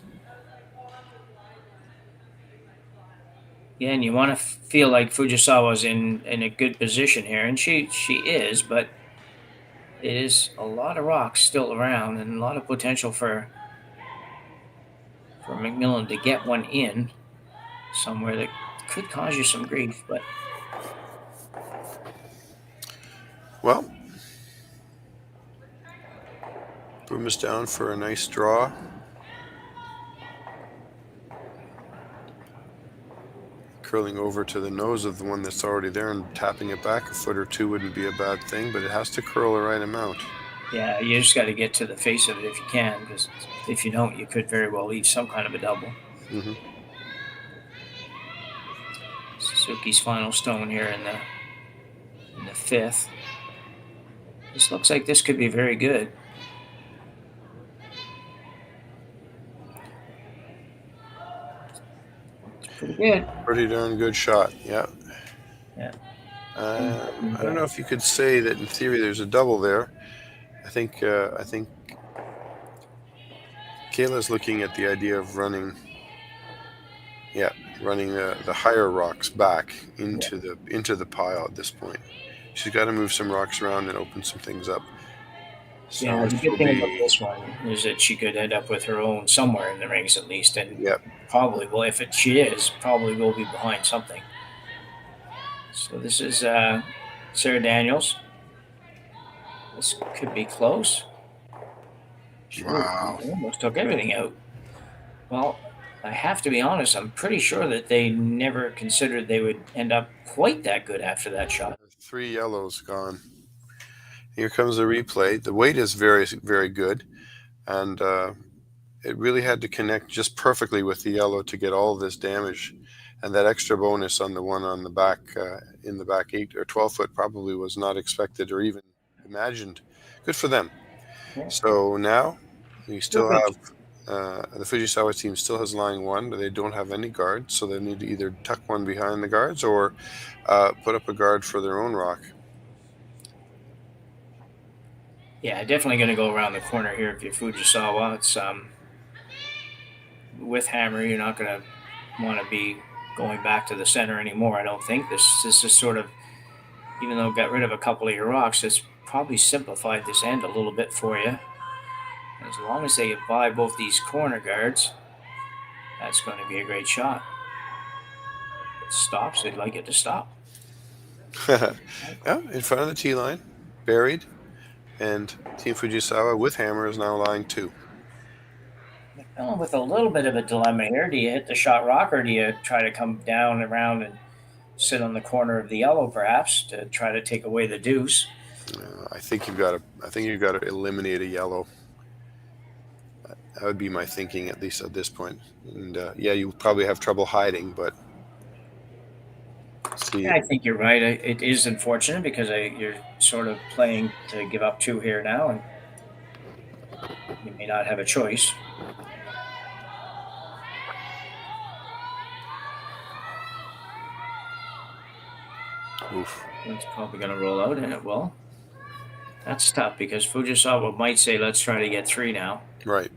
Yeah, and you want to feel like Fujisawa's in a good position here, and she is, but it is a lot of rocks still around and a lot of potential for MacMillan to get one in somewhere that could cause you some grief. But Well, boom is down for a nice draw. Curling over to the nose of the one that's already there and tapping it back a foot or two wouldn't be a bad thing, but it has to curl the right amount. yeah, you just got to get to the face of it if you can, because if you don't, you could very well leave some kind of a double. Mm-hmm. Suzuki's final stone here in the fifth. This looks like this could be very good. It's pretty good. Pretty darn good shot. Yeah. Yeah. I don't know if you could say that in theory there's a double there. I think Kayla's looking at the idea of running the higher rocks back into the pile at this point. She's got to move some rocks around and open some things up. So Yeah, the good thing about this one is that she could end up with her own somewhere in the rings at least, and probably will, if she is, probably will be behind something. So this is Sarah Daniels. This could be close. Wow. Almost took everything out. Well, I have to be honest, I'm pretty sure that they never considered they would end up quite that good after that shot. 3 yellows gone. Here comes the replay. The weight is very, very good, and it really had to connect just perfectly with the yellow to get all this damage. And that extra bonus on the one on the back, in the back 8 or 12 foot, probably was not expected or even imagined. Good for them. Yeah. So now we still have the Fujisawa team still has line 1, but they don't have any guards, so they need to either tuck one behind the guards or put up a guard for their own rock. Yeah, definitely going to go around the corner here if you're Fujisawa. It's with hammer, you're not going to want to be going back to the center anymore. I don't think this is sort of, even though it got rid of a couple of your rocks, it's probably simplified this end a little bit for you. As long as they buy both these corner guards, that's going to be a great shot. If it stops, they'd like it to stop. Yeah, in front of the tee line, buried, and Team Fujisawa with hammer is now lying 2. MacMillan with a little bit of a dilemma here. Do you hit the shot rock, or do you try to come down around and sit on the corner of the yellow, perhaps, to try to take away the deuce? I think you've got to eliminate a yellow. That would be my thinking, at least at this point. And you probably have trouble hiding, but see. Yeah, I think you're right. It is unfortunate because you're sort of playing to give up 2 here now, and you may not have a choice. Oof. It's probably going to roll out, and it will. That's tough because Fujisawa might say, let's try to get 3 now. Right.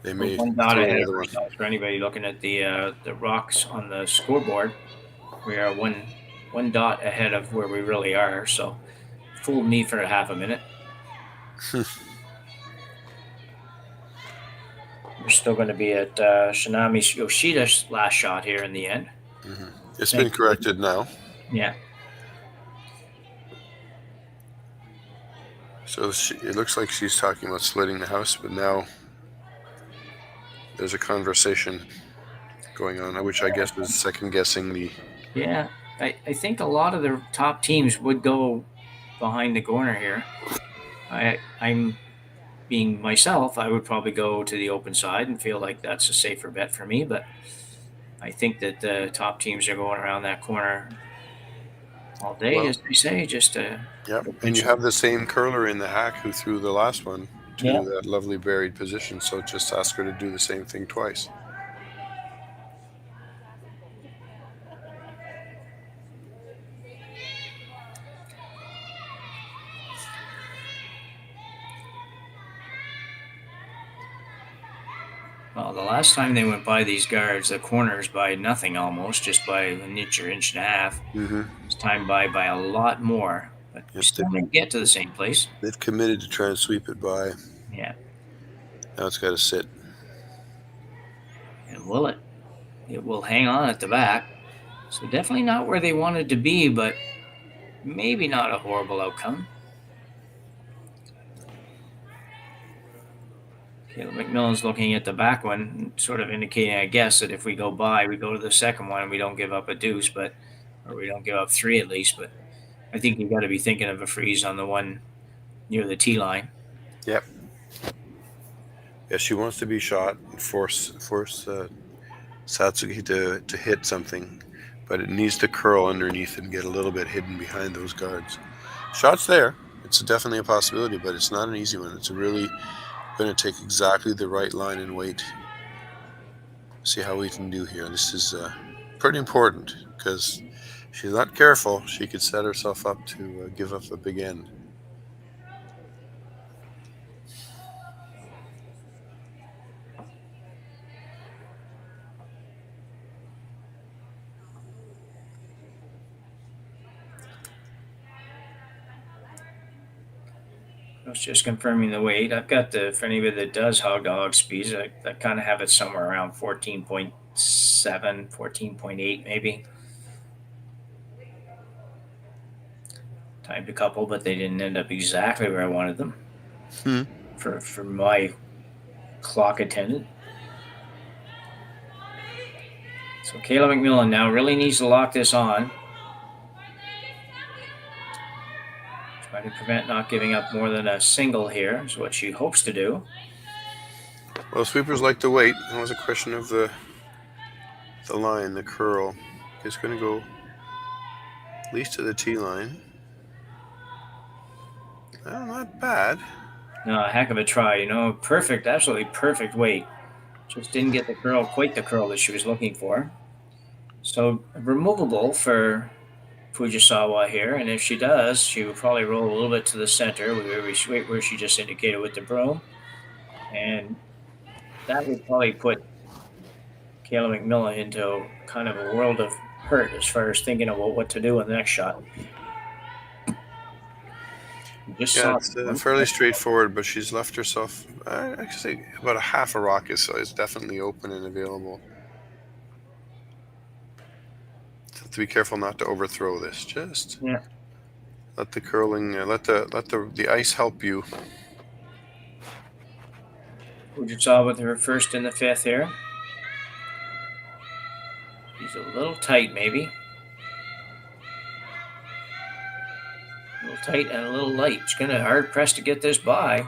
They may one dot ahead of one. ourselves. For anybody looking at the rocks on the scoreboard, we are one dot ahead of where we really are. So fooled me for a half a minute. We're still going to be at Shinami Yoshida's last shot here in the end. Mm-hmm. It's been corrected now. Yeah. So it looks like she's talking about splitting the house, but now there's a conversation going on, which I guess is second guessing the. Yeah, I think a lot of the top teams would go behind the corner here. I'm being myself, I would probably go to the open side and feel like that's a safer bet for me, but I think that the top teams are going around that corner all day, as they say, just to. Yep, and you have the same curler in the hack who threw the last one to that lovely buried position, so just ask her to do the same thing twice. Well, the last time they went by these guards, the corners by nothing almost, just by an inch or inch and a half. This time by a lot more, but we Yep, still didn't get to the same place. they've committed to try and sweep it by. Yeah, Now it's got to sit. and will it? It will hang on at the back. So definitely not where they wanted to be, but maybe not a horrible outcome. Kayla MacMillan's looking at the back one, sort of indicating, I guess, that if we go by, we go to the second one and we don't give up a deuce, or we don't give up three at least. But I think you've got to be thinking of a freeze on the one near the tee line. Yep. Yeah, she wants to be shot and force Satsuki to hit something, but it needs to curl underneath and get a little bit hidden behind those guards. Shot's there. It's definitely a possibility, but it's not an easy one. It's really going to take exactly the right line and weight. See how we can do here. This is pretty important because if she's not careful, she could set herself up to give up a big end. I was just confirming the weight. I've got for anybody that does hog dog speeds, I kind of have it somewhere around 14.7, 14.8 maybe. Timed a couple, but they didn't end up exactly where I wanted them for my clock attendant. So Kayla MacMillan now really needs to lock this on. Try to prevent not giving up more than a single here is what she hopes to do. Well, sweepers like to wait. It was a question of the line, the curl. It's going to go at least to the tee line. Well, not bad. No, a heck of a try. Perfect, absolutely perfect weight. Just didn't get quite the curl that she was looking for. So removable for Fujisawa here, and if she does, she will probably roll a little bit to the center where she just indicated with the broom, and that would probably put Kayla MacMillan into kind of a world of hurt as far as thinking about what to do in the next shot. It's fairly straightforward, but she's left herself, actually, about a half a rocket, so it's definitely open and available. Have to be careful not to overthrow this. Just let the curling, let the ice help you. Fujisawa with her first in the fifth here. She's a little tight, maybe. A little tight and a little light. She's going to hard press to get this by.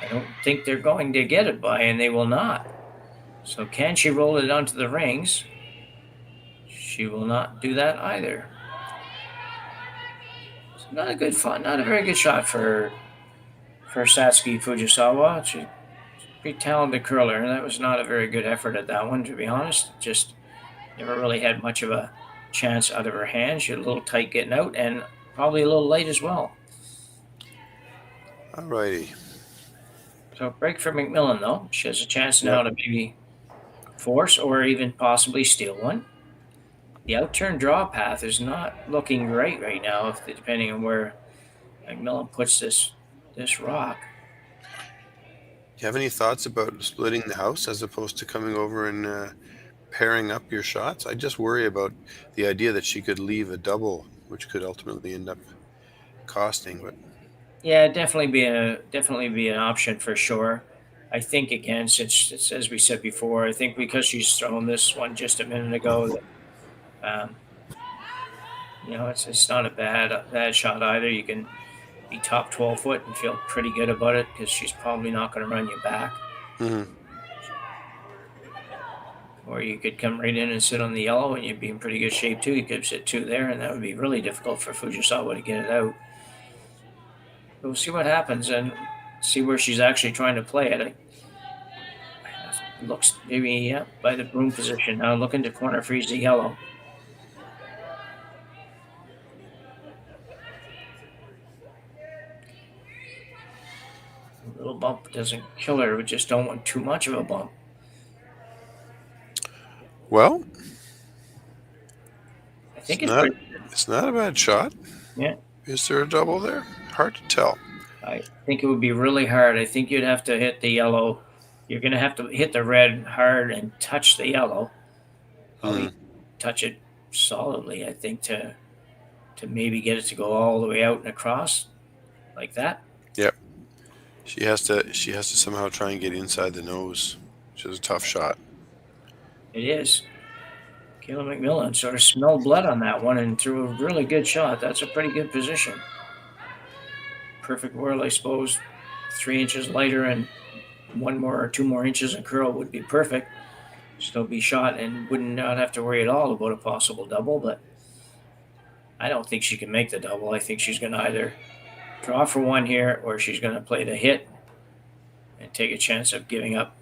I don't think they're going to get it by, and they will not. So can she roll it onto the rings? She will not do that either. So not a very good shot for Satsuki Fujisawa. She's a pretty talented curler, and that was not a very good effort at that one, to be honest. Just never really had much of a chance out of her hand. She was a little tight getting out, and probably a little late as well. Alrighty. So break for MacMillan, though. She has a chance now to maybe force or even possibly steal one. The outturn draw path is not looking great right now, depending on where MacMillan puts this rock. Do you have any thoughts about splitting the house as opposed to coming over and pairing up your shots? I just worry about the idea that she could leave a double, which could ultimately end up costing. But yeah, definitely be an option for sure. I think again, since it's, as we said before, I think because she's thrown this one just a minute ago, that it's not a bad shot either. You can be top 12 foot and feel pretty good about it because she's probably not going to run you back. Or you could come right in and sit on the yellow and you'd be in pretty good shape too. You could sit two there, and that would be really difficult for Fujisawa to get it out. But we'll see what happens and see where she's actually trying to play it. Looks maybe by the broom position now, looking to corner freeze the yellow. A little bump doesn't kill her. We just don't want too much of a bump. Well, I it's think it's not pretty good. it's not a bad shot. Yeah. Is there a double there? Hard to tell. I think it would be really hard. I think you'd have to hit the yellow. You're going to have to hit the red hard and touch the yellow. Hmm. Probably touch it solidly, I think, to maybe get it to go all the way out and across like that. Yep. She has to somehow try and get inside the nose, which is a tough shot. It is. Kayla MacMillan sort of smelled blood on that one and threw a really good shot. That's a pretty good position. Perfect world, I suppose. 3 inches lighter and 1 more or 2 more inches of curl would be perfect. Still be shot and would not have to worry at all about a possible double, but I don't think she can make the double. I think she's going to either draw for one here or she's going to play the hit and take a chance of giving up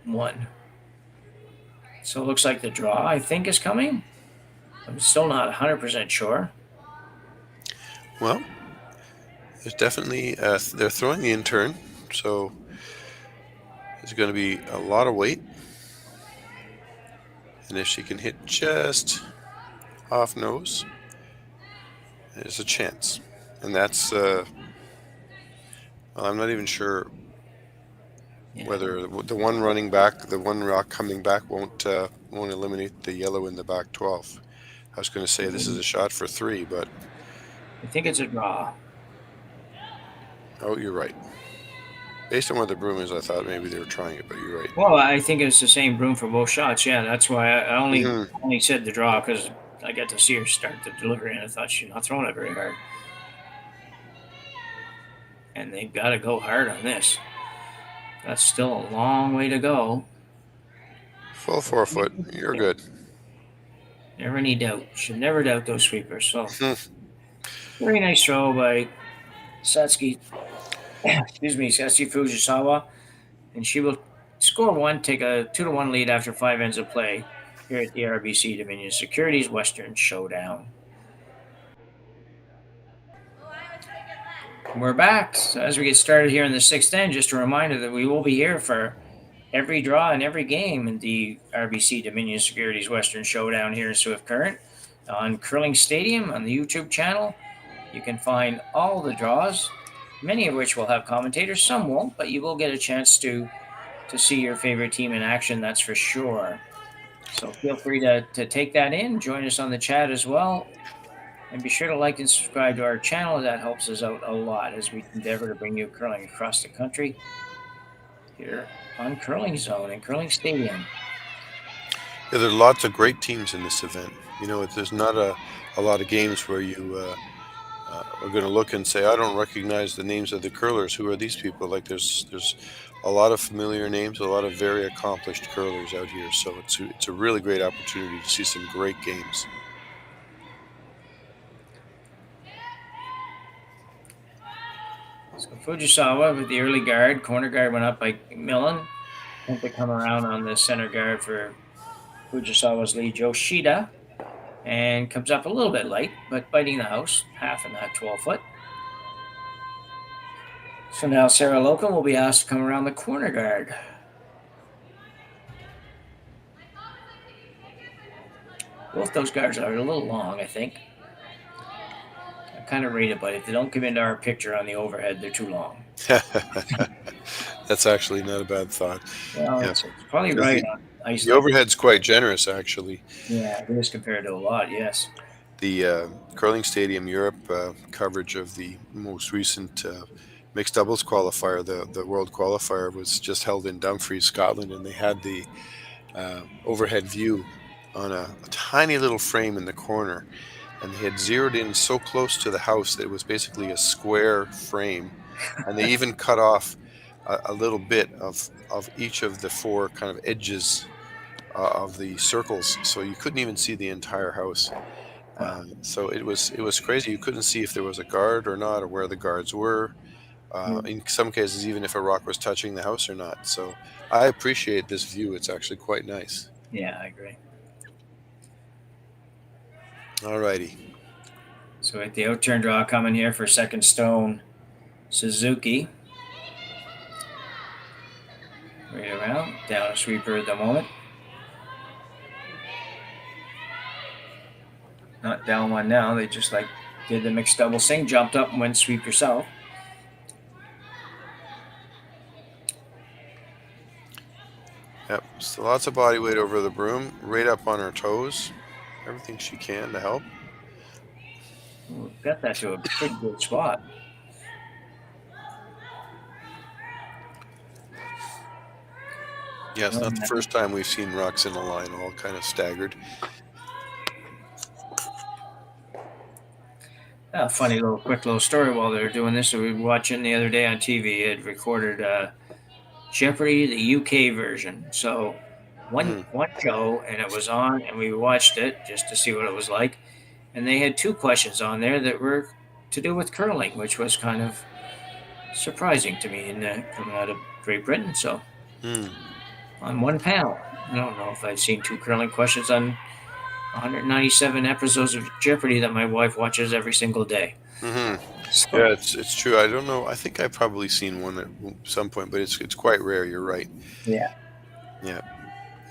one. So it looks like the draw, I think, is coming. I'm still not 100% sure. Well, there's definitely they're throwing the in-turn, so there's going to be a lot of weight. And if she can hit just off nose, there's a chance. And that's well, I'm not even sure whether the one running back, the one rock coming back won't eliminate the yellow in the back 12. I was going to say this is a shot for 3, but I think it's a draw. oh, you're right. Based on where the broom is, I thought maybe they were trying it, but you're right. Well, I think it's the same broom for both shots. Yeah, that's why I Mhm. only said the draw because I got to see her start the delivery and I thought she's not throwing it very hard. And they've got to go hard on this. That's still a long way to go. Full 4 foot. You're good. Never any doubt. Should never doubt those sweepers. So Hmm. very nice throw by Satsuki. Satsuki Fujisawa, and she will score one, take a 2-1 lead after 5 ends of play here at the RBC Dominion Securities Western Showdown. We're back. So as we get started here in the 6th end, just a reminder that we will be here for every draw and every game in the RBC Dominion Securities Western Showdown here in Swift Current on Curling Stadium on the YouTube channel. You can find all the draws, many of which will have commentators. Some won't, but you will get a chance to see your favorite team in action, that's for sure. So feel free to take that in. Join us on the chat as well. And be sure to like and subscribe to our channel. That helps us out a lot as we endeavor to bring you curling across the country here on Curling Zone and Curling Stadium. Yeah, there are lots of great teams in this event. You know, there's not a lot of games where you are going to look and say, I don't recognize the names of the curlers. Who are these people? Like there's a lot of familiar names, a lot of very accomplished curlers out here. So it's a really great opportunity to see some great games. So Fujisawa with the early guard. Corner guard went up by MacMillan. Went to come around on the center guard for Fujisawa's lead, Yoshida. And comes up a little bit light, but biting the house, half in that 12-foot. So now Sarah Locum will be asked to come around the corner guard. Both those guards are a little long, I think. I kind of rate it, but if they don't come into our picture on the overhead, they're too long. That's actually not a bad thought. Well, Yeah. it's probably right on ice. The overhead's quite generous, actually. Yeah, it is compared to a lot, yes. The Curling Stadium Europe coverage of the most recent mixed doubles qualifier, the World Qualifier, was just held in Dumfries, Scotland, and they had the overhead view on a tiny little frame in the corner, and they had zeroed in so close to the house that it was basically a square frame, and they even cut off a little bit of each of the 4 kind of edges of the circles, so you couldn't even see the entire house. So it was crazy. You couldn't see if there was a guard or not, or where the guards were. In some cases, even if a rock was touching the house or not. So I appreciate this view. It's actually quite nice. Yeah, I agree. All righty. So at the outturn draw coming here for second stone, Suzuki. Straight around. Down a sweeper at the moment. Not down one now. They just did the mixed double sing, jumped up and went sweep yourself. Yep. So lots of body weight over the broom, right up on her toes. Everything she can to help. Ooh, got that to a pretty good spot. Yeah, it's not the first time we've seen rocks in a line, all kind of staggered. A funny quick little story while they were doing this. So we were watching the other day on TV. It recorded Jeopardy, the UK version. So one show, and it was on, and we watched it just to see what it was like. And they had 2 questions on there that were to do with curling, which was kind of surprising to me, coming out of Great Britain. So on one panel, I don't know if I've seen 2 curling questions on 197 episodes of Jeopardy that my wife watches every single day. So, yeah, it's true. I don't know. I think I've probably seen one at some point, but it's quite rare. You're right. Yeah.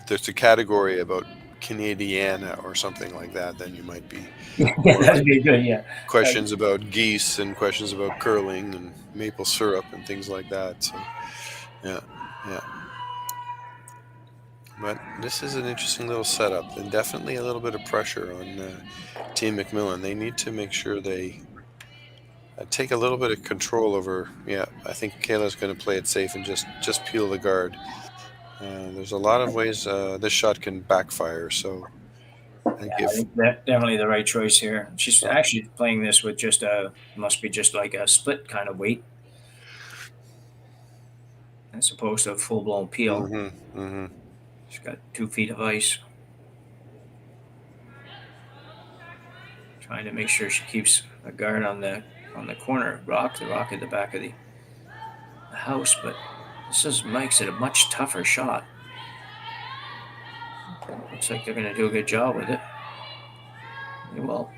There's a category about Canadiana or something like that, then you might be. Yeah, that'd be good. Yeah. Questions about geese and questions about curling and maple syrup and things like that. So, yeah. But this is an interesting little setup, and definitely a little bit of pressure on Team MacMillan. They need to make sure they take a little bit of control over. Yeah, I think Kayla's going to play it safe and just peel the guard. There's a lot of ways this shot can backfire. So I think that's definitely the right choice here. She's actually playing this with must be just like a split kind of weight, as opposed to a full blown peel. She's got 2 feet of ice. Trying to make sure she keeps a guard on the corner rock, the rock at the back of the house, but this makes it a much tougher shot. Looks like they're going to do a good job with it. They will.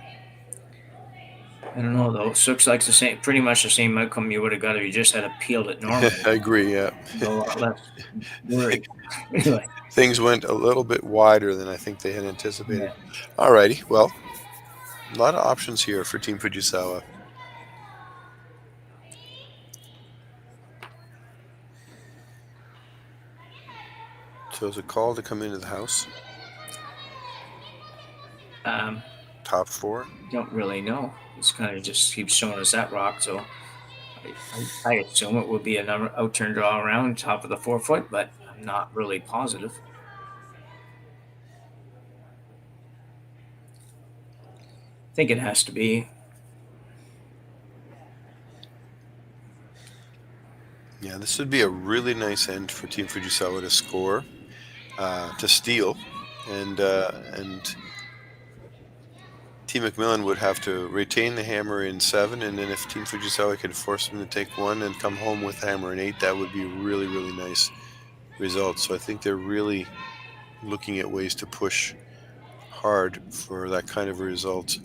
I don't know though. It looks like pretty much the same outcome you would have got if you just had peeled it normally. I agree. Yeah. A lot less worried. Anyway. Things went a little bit wider than I think they had anticipated. Yeah. Alrighty. Well, a lot of options here for Team Fujisawa. So is a call to come into the house? Top 4? Don't really know. It's kind of just keeps showing us that rock, so I assume it will be another out-turn draw around top of the 4 foot, but I'm not really positive. I think it has to be. Yeah, this would be a really nice end for Team Fujisawa to score, to steal, and Team MacMillan would have to retain the hammer in 7, and then if Team Fujisawa could force them to take 1 and come home with the hammer in 8, that would be a really, really nice result. So I think they're really looking at ways to push hard for that kind of a result.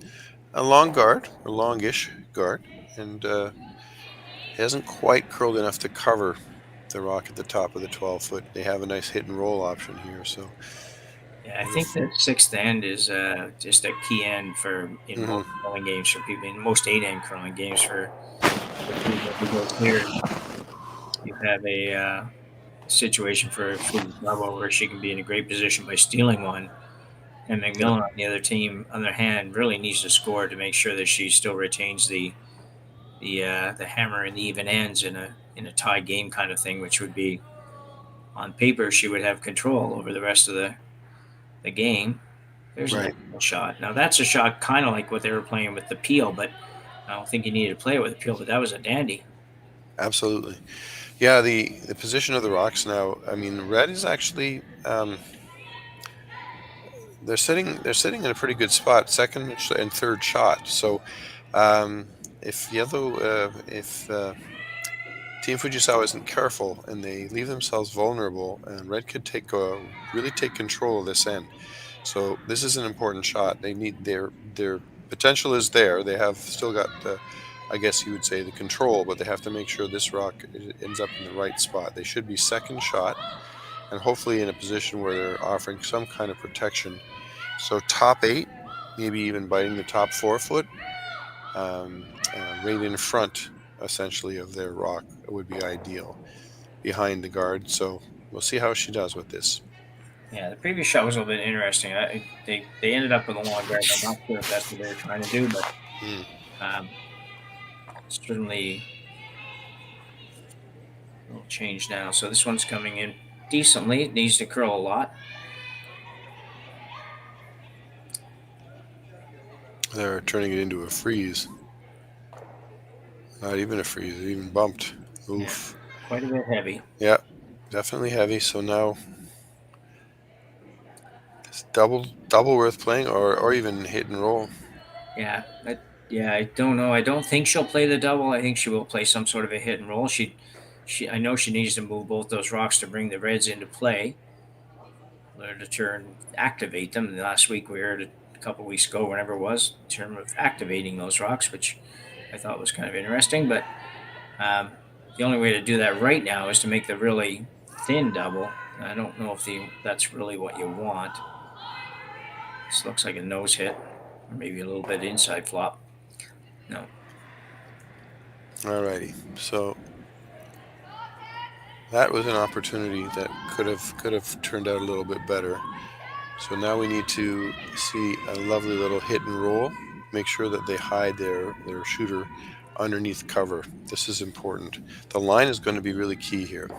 A long guard, or longish guard, and hasn't quite curled enough to cover the rock at the top of the 12 foot. They have a nice hit and roll option here. So yeah, I think that 6th end is just a key end in most curling games for people, in most 8-end curling games for people here. You have a situation for Fujisawa where she can be in a great position by stealing one, and MacMillan on the other team, on their hand, really needs to score to make sure that she still retains the hammer and the even ends in a tie game kind of thing, which would be, on paper, she would have control over the rest of the game. There's a shot. Now that's a shot kind of like what they were playing with the peel, but I don't think you needed to play it with the peel, but that was a dandy. Absolutely. Yeah, the position of the rocks now, I mean, red is actually they're sitting in a pretty good spot, 2nd and 3rd shot. So if Team Fujisawa isn't careful and they leave themselves vulnerable, and red could really take control of this end. So this is an important shot. They need their potential is there. They have still got I guess you would say the control, but they have to make sure this rock ends up in the right spot. They should be 2nd shot, and hopefully in a position where they're offering some kind of protection. So top 8, maybe even biting the top 4 foot, right in front, essentially, of their rock would be ideal behind the guard. So we'll see how she does with this. Yeah, the previous shot was a little bit interesting. They ended up with a long guard. I'm not sure if that's what they were trying to do, but Mm. um, certainly a little change now. So this one's coming in decently. It needs to curl a lot. They're turning it into a freeze. Not even a freeze, it even bumped. Yeah, Oof. quite a bit heavy. Yeah, definitely heavy. So now it's double worth playing, or even hit and roll. Yeah, I don't know. I don't think she'll play the double. I think she will play some sort of a hit and roll. I know she needs to move both those rocks to bring the reds into play. Learn to activate them. And last week we heard a couple weeks ago, whenever it was, in terms of activating those rocks, which I thought was kind of interesting. But um, the only way to do that right now is to make the really thin double. I don't know if that's really what you want. This looks like a nose hit, or maybe a little bit inside flop. No. Alrighty, so that was an opportunity that could have turned out a little bit better. So now we need to see a lovely little hit and roll. Make sure that they hide their shooter underneath cover. This is important. The line is going to be really key here.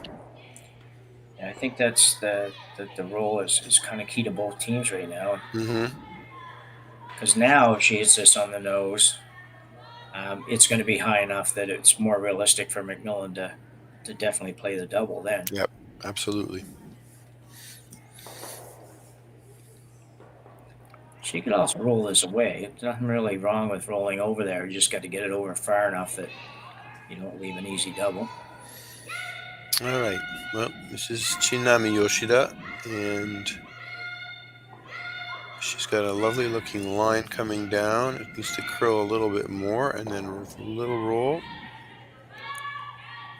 Yeah, I think that's the role is kind of key to both teams right now. Mm-hmm. Because now if she hits this on the nose, it's going to be high enough that it's more realistic for MacMillan to definitely play the double then. Yep, absolutely. She could also roll this away. There's nothing really wrong with rolling over there. You just got to get it over far enough that you don't leave an easy double. All right. Well, this is Chinami Yoshida, and she's got a lovely looking line coming down. It needs to curl a little bit more, and then a little roll.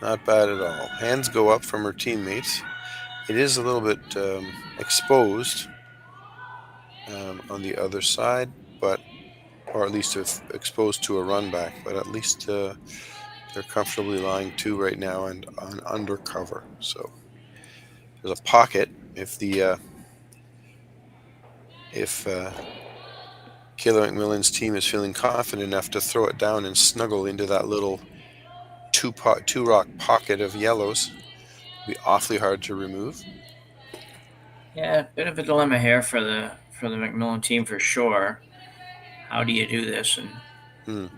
Not bad at all. Hands go up from her teammates. It is a little bit exposed on the other side, or at least exposed to a run back, but at least they're comfortably lying 2 right now and on undercover. So there's a pocket if Kayla MacMillan's team is feeling confident enough to throw it down and snuggle into that little two rock pocket of yellows. It'll be awfully hard to remove. Yeah, bit of a dilemma here for the MacMillan team for sure. How do you do this? And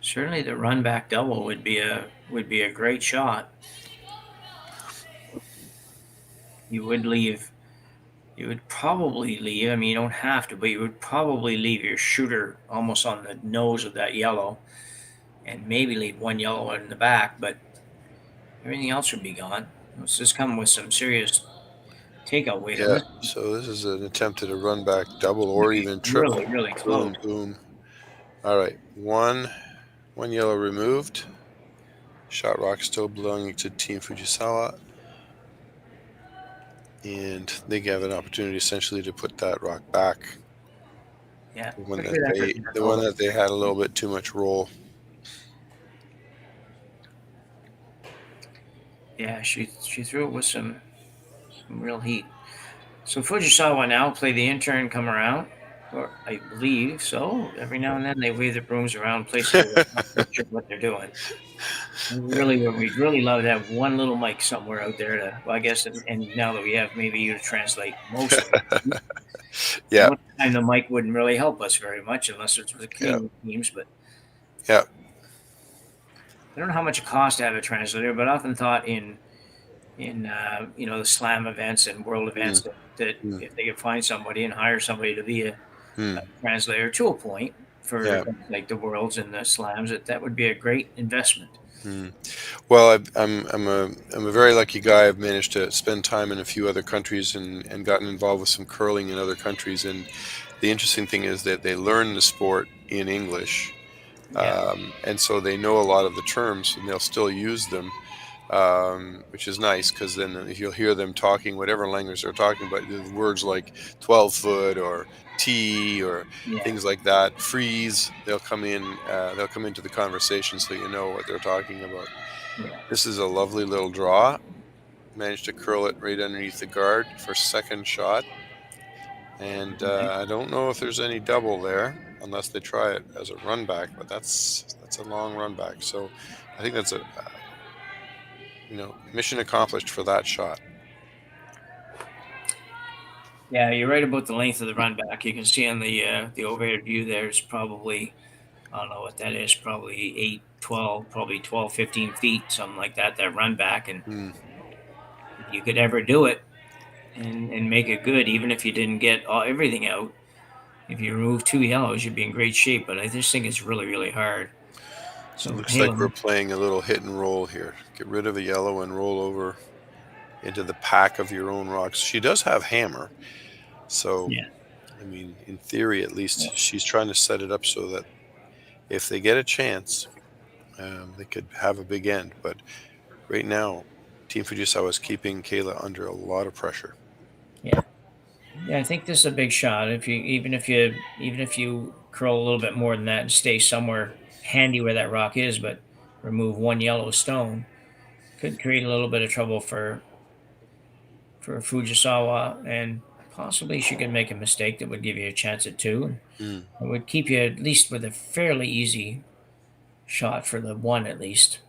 certainly the run back double would be a great shot. You would probably leave. I mean, you don't have to, but you would probably leave your shooter almost on the nose of that yellow, and maybe leave one yellow in the back, but everything else would be gone. This is coming with some serious takeout weight. Yeah. So this is an attempt at a run back double or even triple. Really, really close. Boom, boom. All right. One yellow removed. Shot rock still belonging to Team Fujisawa. And they have an opportunity essentially to put that rock back. Yeah. The one that they had a little bit too much roll. Yeah, she threw it with some real heat. So Fujisawa now play the intern come around, or I believe so. Every now and then they wave their brooms around places not sure what they're doing. We'd really love to have one little mic somewhere out there to. Well, I guess, and now that we have maybe you to translate most of it. Yeah. And the mic wouldn't really help us very much unless it's with the Canadian teams, but yeah. I don't know how much it costs to have a translator, but I often thought in the slam events and world events that if they could find somebody and hire somebody to be a translator to a point for like the worlds and the slams, that would be a great investment. Well, I'm a very lucky guy. I've managed to spend time in a few other countries and gotten involved with some curling in other countries. And the interesting thing is that they learn the sport in English. And so they know a lot of the terms and they'll still use them. which is nice because then you'll hear them talking whatever language they're talking about. Words like 12-foot or tee or Yeah. things like that. Freeze. They'll come in. They'll come into the conversation so you know what they're talking about. Yeah. This is a lovely little draw. Managed to curl it right underneath the guard for second shot. And Okay. I don't know if there's any double there unless they try it as a run back, but that's a long run back. So I think that's a mission accomplished for that shot. Yeah, you're right about the length of the run back. You can see on the overhead view there's probably, I don't know what that is, probably 8, 12, probably 12, 15 feet, something like that, that run back. And Hmm. if you could ever do it and make it good, even if you didn't get everything out, if you remove 2 yellows, you'd be in great shape. But I just think it's really, really hard. It So looks like we're Caleb, playing a little hit and roll here. Get rid of a yellow and roll over into the pack of your own rocks. She does have hammer. So, yeah, I mean, in theory, at least, she's trying to set it up so that if they get a chance, they could have a big end. But right now, Team Fujisawa is keeping Kayla under a lot of pressure. yeah. Yeah, I think this is a big shot. If you even if you curl a little bit more than that and stay somewhere handy where that rock is, but remove 1 yellow stone, could create a little bit of trouble for Fujisawa, and possibly she could make a mistake that would give you a chance at 2. And Hmm. it would keep you at least with a fairly easy shot for the 1 at least.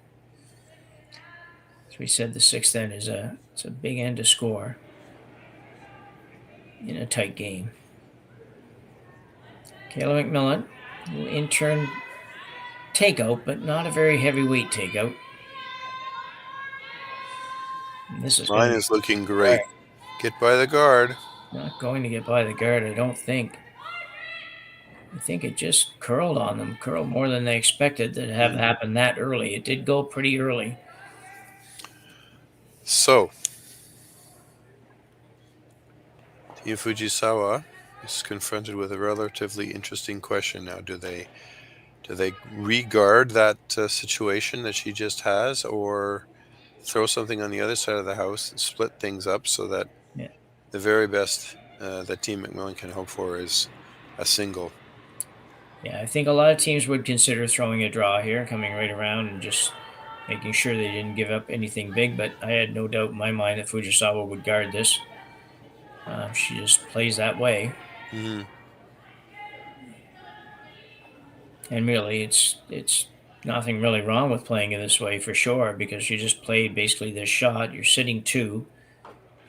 As we said, the 6th end is it's a big end to score in a tight game. Kayla MacMillan will in turn takeout, but not a very heavyweight takeout. And this is going to Mine be is looking hard. great. Get by the guard. Not going to get by the guard, I don't think. I think it just curled on them, curled more than they expected to have Hmm. happen that early. It did go pretty early. So, Team Fujisawa is confronted with a relatively interesting question now. Do they regard that situation that she just has, or throw something on the other side of the house and split things up so that Yeah. the very best that Team MacMillan can hope for is a single? Yeah, I think a lot of teams would consider throwing a draw here, coming right around and just making sure they didn't give up anything big. But I had no doubt in my mind that Fujisawa would guard this. She just plays that way. Hmm. And really, it's nothing really wrong with playing it this way for sure, because you just played basically this shot. You're sitting 2.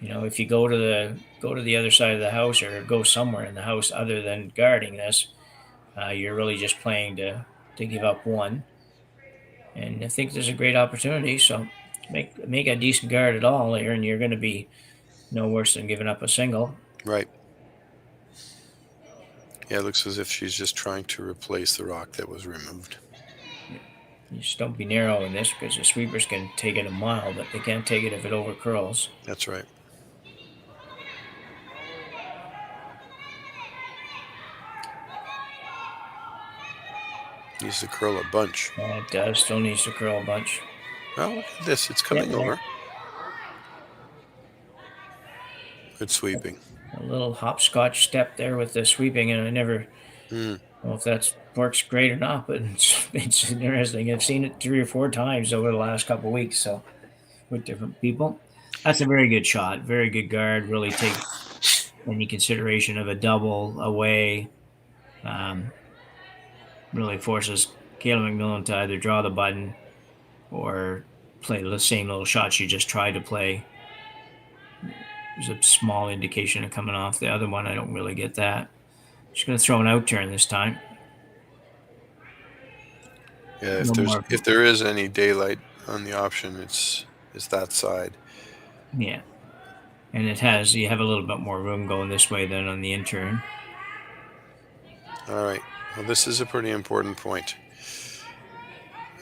If you go to the other side of the house or go somewhere in the house other than guarding this, you're really just playing to give up 1. And I think there's a great opportunity. So make a decent guard at all here, and you're going to be no worse than giving up a single. Right. Yeah, it looks as if she's just trying to replace the rock that was removed. You just don't be narrow in this, because the sweepers can take it a mile, but they can't take it if it over curls. That's right. Needs to curl a bunch. It does. Still needs to curl a bunch. Well, look at this. It's Yeah, coming over. Good sweeping. a little hopscotch step there with the sweeping, and I never Hmm. know if that works great or not, but it's interesting. I've seen it 3 or 4 times over the last couple of weeks, so with different people. That's a very good shot. Very good guard. Really take any consideration of a double away. Um, really forces Kayla MacMillan to either draw the button or play the same little shot she just tried to play. There's a small indication of coming off the other one. I don't really get that. She's going to throw an out turn this time. Yeah, No more. if there is any daylight on the option, it's that side. Yeah. And you have a little bit more room going this way than on the in turn. All right. Well, this is a pretty important point.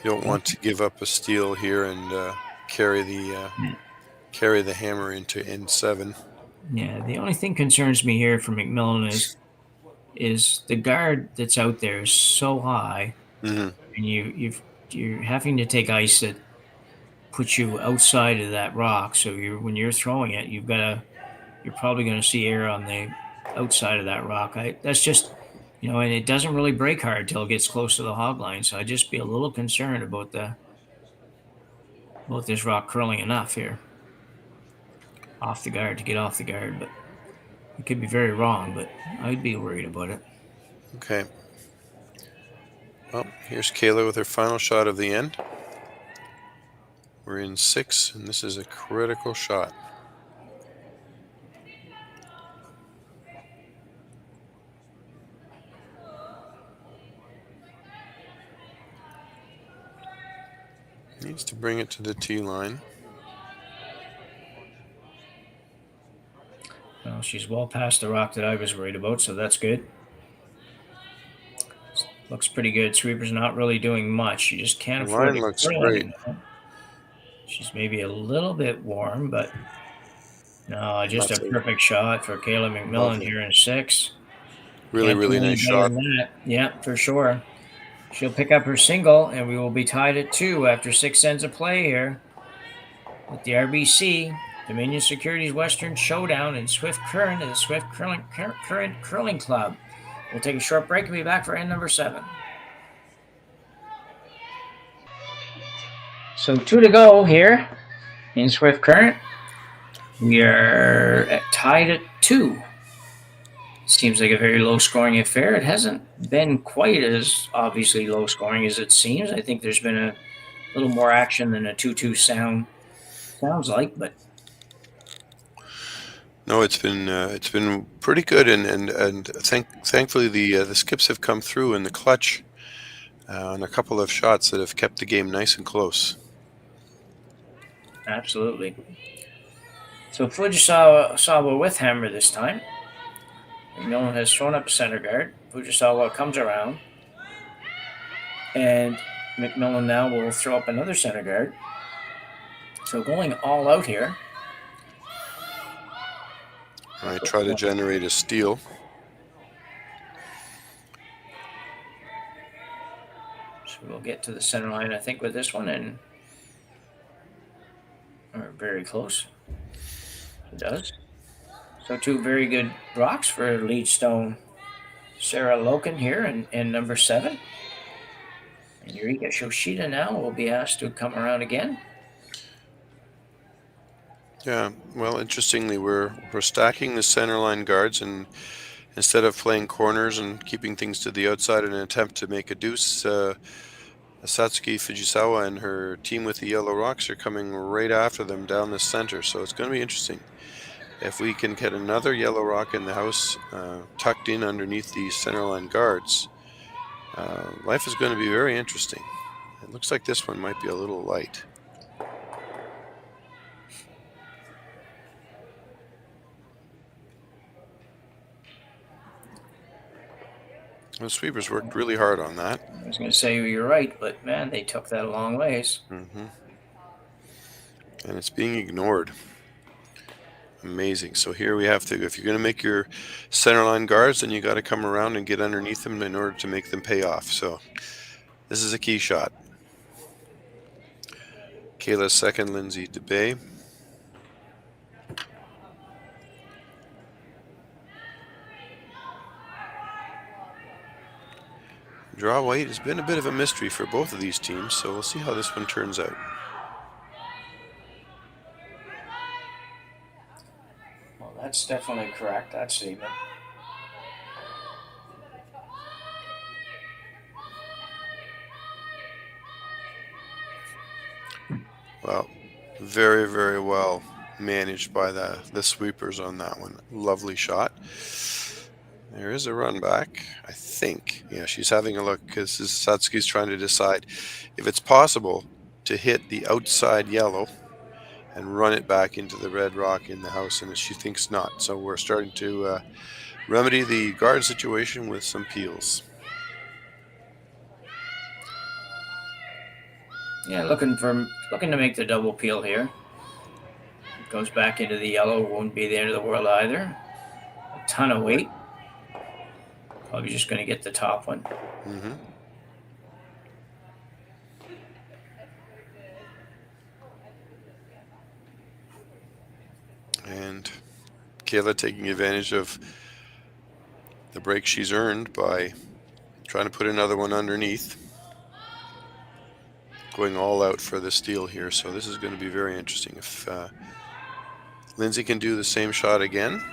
You don't want to give up a steal here and carry the hammer into N7. Yeah. The only thing concerns me here for MacMillan is the guard that's out there is so high, Hmm. and you're having to take ice put you outside of that rock. So when you're throwing it, you're probably going to see air on the outside of that rock. That's just, and it doesn't really break hard till it gets close to the hog line. So I'd just be a little concerned about this rock curling enough here off the guard to get off the guard. But it could be very wrong, but I'd be worried about it. Okay. Well, here's Kayla with her final shot of the end. We're in 6, and this is a critical shot. Needs to bring it to the tee line. Well, she's well past the rock that I was worried about, so that's good. Looks pretty good. Sweeper's not really doing much. She just can't The afford line to looks curl great. anymore. She's maybe a little bit warm, but no, just a perfect shot for Kayla MacMillan Lovely. here in 6. Really, Can't really do any nice better shot. than that. Yeah, for sure. She'll pick up her single, and we will be tied at 2 after 6 ends of play here with the RBC Dominion Securities Western Showdown in Swift Current of the Swift Current Curling Club. We'll take a short break and be back for end number 7. So 2 to go here in Swift Current. We are tied at 2. Seems like a very low-scoring affair. It hasn't been quite as obviously low-scoring as it seems. I think there's been a little more action than a 2-2 sounds like, but no, it's been pretty good, and thankfully the skips have come through in the clutch on a couple of shots that have kept the game nice and close. Absolutely. So Fujisawa with hammer this time. MacMillan has thrown up a center guard. Fujisawa comes around, and MacMillan now will throw up another center guard. So going all out here. I try to generate a steal. So we'll get to the center line, I think, with this one, and we're very close. It does. So 2 very good rocks for Leadstone Sarah Loken here in number 7. And Eureka Shoshida now will be asked to come around again. Yeah, well, interestingly, we're stacking the center line guards, and instead of playing corners and keeping things to the outside in an attempt to make a deuce, Satsuki Fujisawa and her team with the yellow rocks are coming right after them down the center. So it's going to be interesting. If we can get another yellow rock in the house tucked in underneath these centerline guards, life is going to be very interesting. It looks like this one might be a little light. The sweepers worked really hard on that. I was going to say you're right, but man, they took that a long ways. Mm-hmm. And it's being ignored. Amazing. So here we have to, if you're going to make your centerline guards, then you got to come around and get underneath them in order to make them pay off. So this is a key shot. Kayla's second, Lindsay DeBay. Draw weight has been a bit of a mystery for both of these teams, so we'll see how this one turns out. Well, that's definitely correct, that statement. Well, very, very well managed by the sweepers on that one. Lovely shot. There is a run back, I think. Yeah, she's having a look because Satsuki's trying to decide if it's possible to hit the outside yellow and run it back into the red rock in the house, and she thinks not. So we're starting to remedy the guard situation with some peels. Yeah, looking to make the double peel here. It goes back into the yellow, won't be the end of the world either. A ton of weight. Probably just going to get the top one. Mm-hmm. Kayla taking advantage of the break she's earned by trying to put another one underneath. Going all out for the steal here, so this is going to be very interesting. If Lindsay can do the same shot again,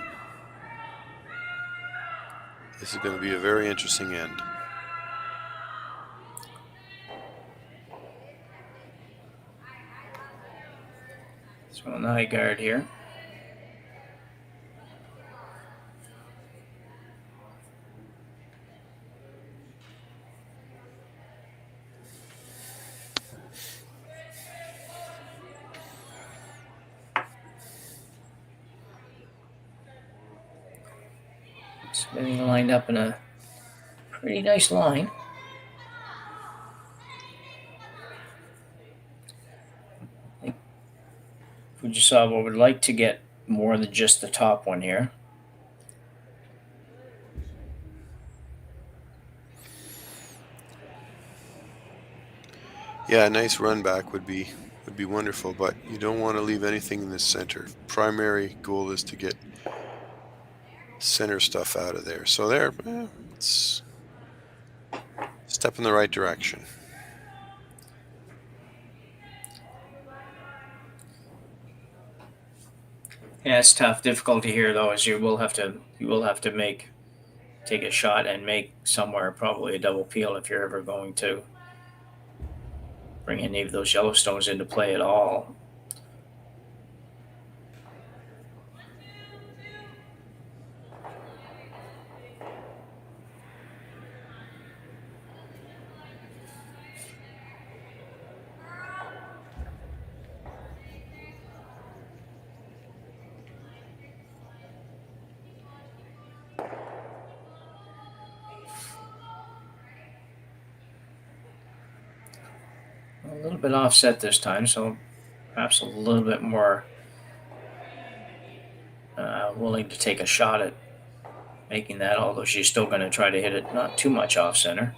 this is going to be a very interesting end. So an high guard here. It's getting lined up in a pretty nice line. I think Fujisawa would like to get more than just the top one here. Yeah, a nice run back would be wonderful, but you don't want to leave anything in the center. Primary goal is to get center stuff out of there. So there, it's a step in the right direction. Yeah, it's tough. Difficulty here though is you will have to take a shot and make somewhere probably a double peel if you're ever going to bring any of those Yellowstones into play at all. A little bit offset this time, so perhaps a little bit more willing to take a shot at making that, although she's still going to try to hit it not too much off center.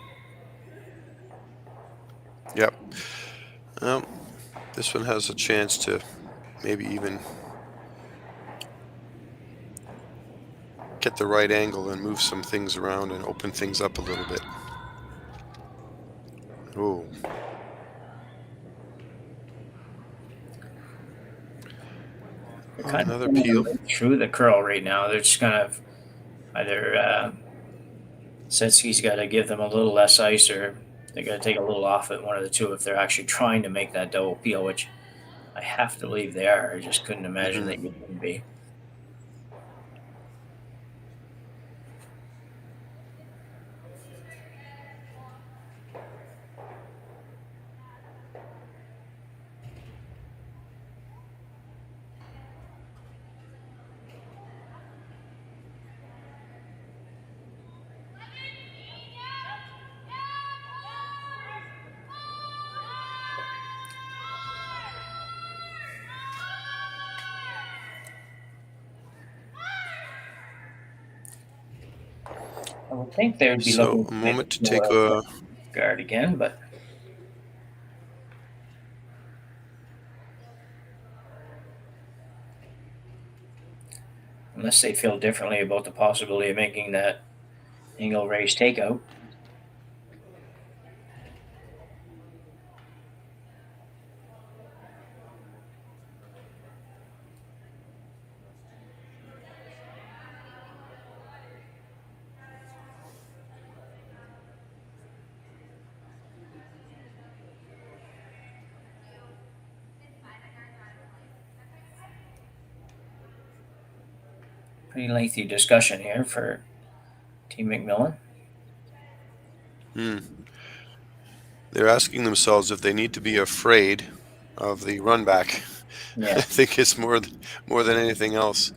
Yep. Well, this one has a chance to maybe even get the right angle and move some things around and open things up a little bit. Oh. Another peel Through the curl right now. They're just kind of either Satsuki's got to give them a little less ice, or they got to take a little off it. One of the two, if they're actually trying to make that double peel, which I have to believe they are. I just couldn't imagine that you wouldn't be. I would think they would be looking a moment to take a guard again, but unless they feel differently about the possibility of making that angle raise takeout. Pretty lengthy discussion here for Team MacMillan. They're asking themselves if they need to be afraid of the run back. Yeah. I think it's more than anything else.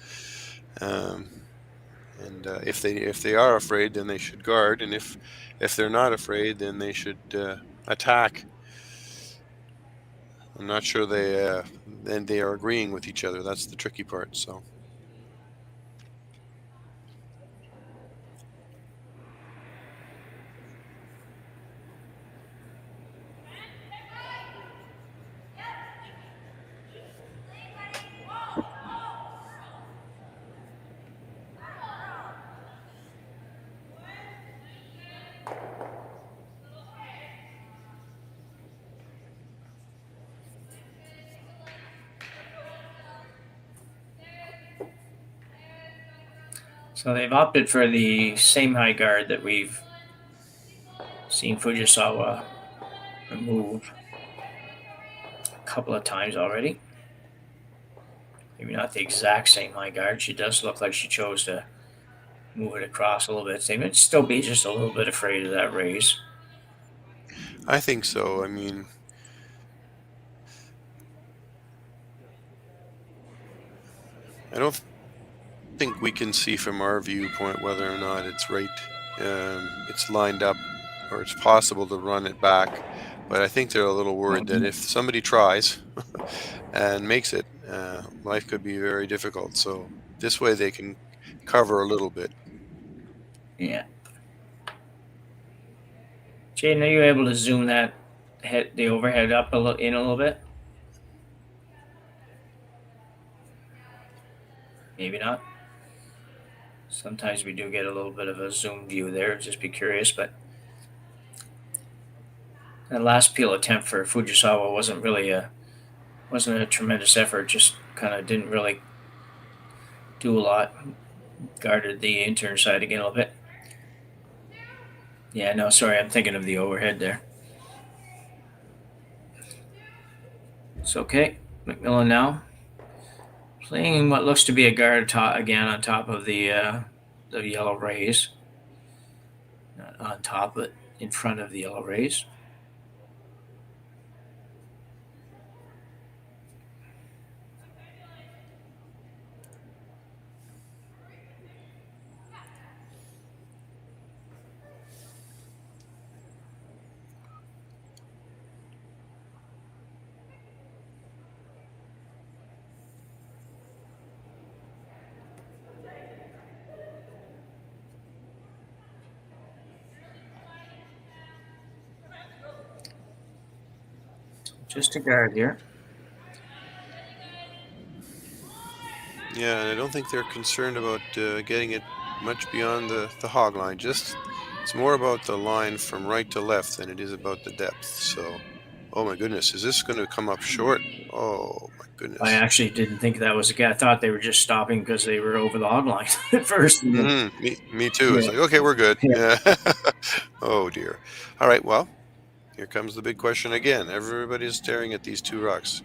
And if they are afraid, then they should guard, and if they're not afraid, then they should attack. I'm not sure they are agreeing with each other. That's the tricky part. So. So they've opted for the same high guard that we've seen Fujisawa remove a couple of times already. Maybe not the exact same high guard. She does look like she chose to move it across a little bit. They might still be just a little bit afraid of that raise. I think so. I mean, I don't think we can see from our viewpoint whether or not it's right, it's lined up, or it's possible to run it back. But I think they're a little worried that if somebody tries and makes it, life could be very difficult. So this way they can cover a little bit. Yeah. Jaiden, are you able to zoom that the overhead up in a little bit? Maybe not. Sometimes we do get a little bit of a zoom view there. Just be curious, but that last peel attempt for Fujisawa wasn't a tremendous effort. Just kind of didn't really do a lot. Guarded the intern side again a little bit. Yeah, no, sorry, I'm thinking of the overhead there. It's okay. MacMillan now playing what looks to be a guard again on top of the yellow rays. Not on top, but in front of the yellow rays. Just a guard here. Yeah, and I don't think they're concerned about getting it much beyond the hog line. Just it's more about the line from right to left than it is about the depth. So, oh my goodness, is this going to come up short? Oh my goodness. I actually didn't think that was a guy. I thought they were just stopping because they were over the hog line at first. Me too. Yeah. It's like, okay, we're good. Yeah. Oh dear. All right. Well, here comes the big question again. Everybody's staring at these two rocks.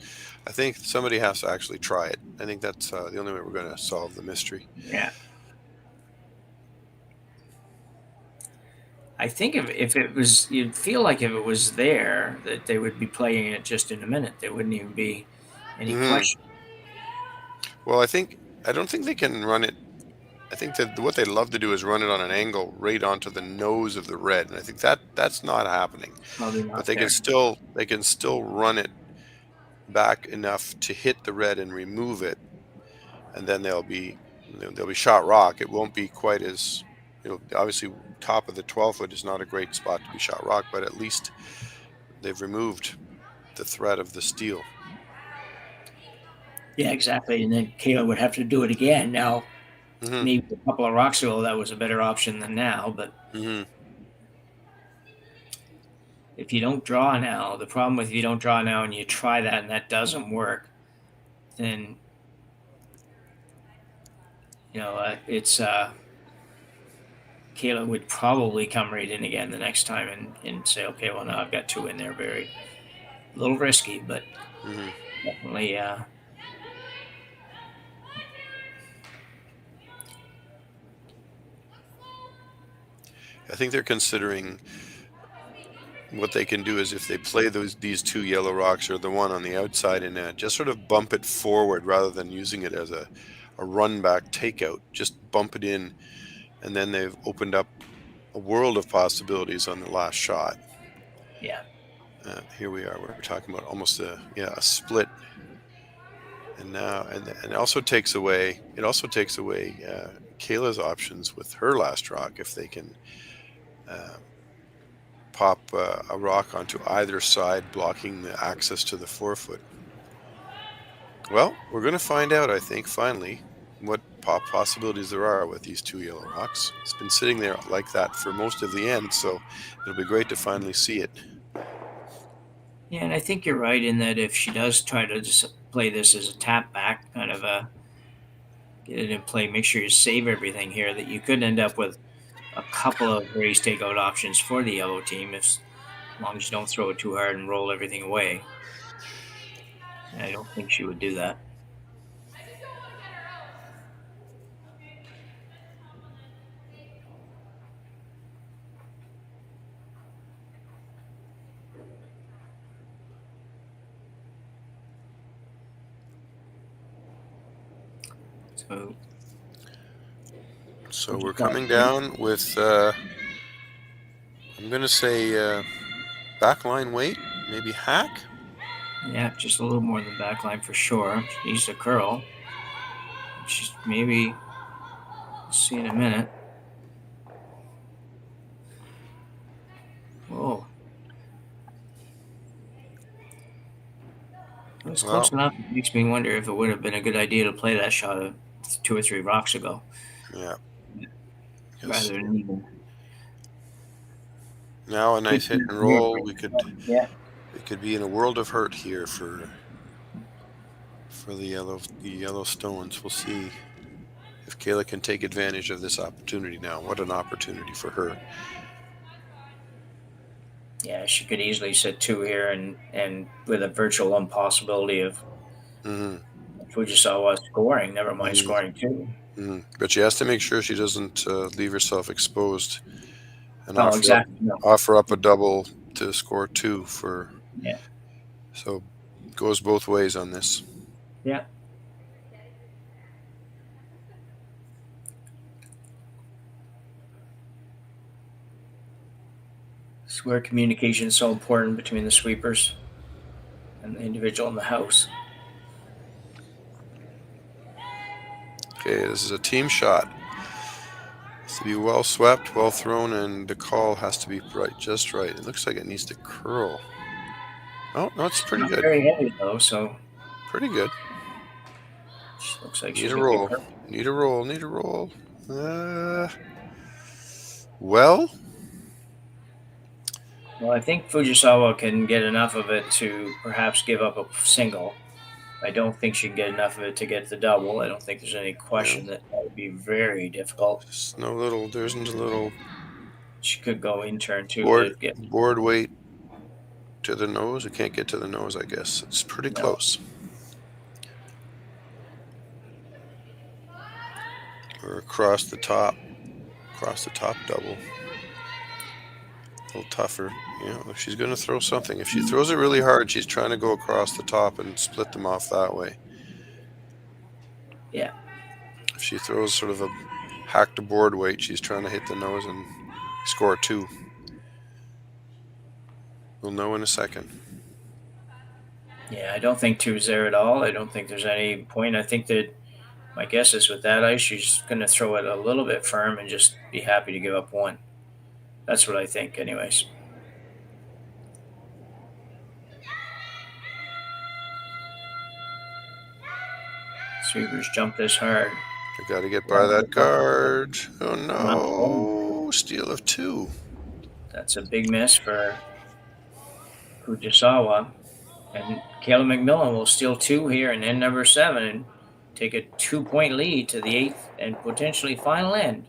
I think somebody has to actually try it. I think that's the only way we're going to solve the mystery. Yeah. I think if it was, you'd feel like if it was there, that they would be playing it just in a minute. There wouldn't even be any question. Well, I don't think they can run it. I think that what they'd love to do is run it on an angle right onto the nose of the red, and I think that's not happening. Probably not. But they can still run it back enough to hit the red and remove it, and then they'll be shot rock. It won't be quite as, obviously top of the 12-foot is not a great spot to be shot rock, but at least they've removed the threat of the steel. Yeah, exactly. And then Cailey would have to do it again. Now, maybe a couple of rocks ago, that was a better option than now. But if you don't draw now, the problem with if you don't draw now and you try that and that doesn't work, then it's Cailey would probably come right in again the next time and say, okay, well, now I've got two in there buried. A little risky, but definitely. I think they're considering what they can do is if they play these two yellow rocks or the one on the outside and just sort of bump it forward rather than using it as a run back takeout. Just bump it in, and then they've opened up a world of possibilities on the last shot. Yeah. Here we are. We're talking about almost a split, and now and it also takes away Kayla's options with her last rock if they can pop a rock onto either side, blocking the access to the 4-foot. Well, we're going to find out, I think, finally, what pop possibilities there are with these two yellow rocks. It's been sitting there like that for most of the end, so it'll be great to finally see it. Yeah, and I think you're right in that if she does try to just play this as a tap back, kind of a get it in play. Make sure you save everything here. That you could end up with a couple of raise takeout options for the yellow team, as long as you don't throw it too hard and roll everything away. And I don't think she would do that. So we're coming down with, I'm going to say, backline weight, maybe hack. Yeah, just a little more than backline for sure. She needs to curl. She's maybe, see in a minute. Whoa. It was close enough. It makes me wonder if it would have been a good idea to play that shot 2 or 3 rocks ago. Yeah. Rather than even. Now a nice hit and roll. We could be in a world of hurt here for the yellow stones. We'll see if Kayla can take advantage of this opportunity now. What an opportunity for her. Yeah, she could easily sit 2 here and with a virtual impossibility of Fujisawa scoring, never mind scoring 2. But she has to make sure she doesn't leave herself exposed and offer up a double to score 2 for. Yeah. So it goes both ways on this. Yeah. It's where communication is so important between the sweepers and the individual in the house. Okay, this is a team shot. It's to be well swept, well thrown, and the call has to be just right. It looks like it needs to curl. Oh, no, it's pretty good. Very heavy though, so pretty good. She looks like Need a roll. Need a roll. Need a roll. Well, I think Fujisawa can get enough of it to perhaps give up a single. I don't think she can get enough of it to get the double. I don't think there's any question that would be very difficult. There isn't a little. She could go in turn 2 board, to get board weight to the nose. It can't get to the nose, I guess. It's pretty close. Or across the top double. A little tougher. She's going to throw something. If she throws it really hard, she's trying to go across the top and split them off that way. Yeah. If she throws sort of a hack to board weight, she's trying to hit the nose and score 2. We'll know in a second. Yeah, I don't think 2 is there at all. I don't think there's any point. I think that my guess is with that ice, she's going to throw it a little bit firm and just be happy to give up 1. That's what I think, anyways. Sweepers jump this hard. I got to get by that guard. Oh no! Steal of 2. That's a big miss for Fujisawa. And Kayla MacMillan will steal 2 here in end number 7 and take a 2-point lead to the 8th and potentially final end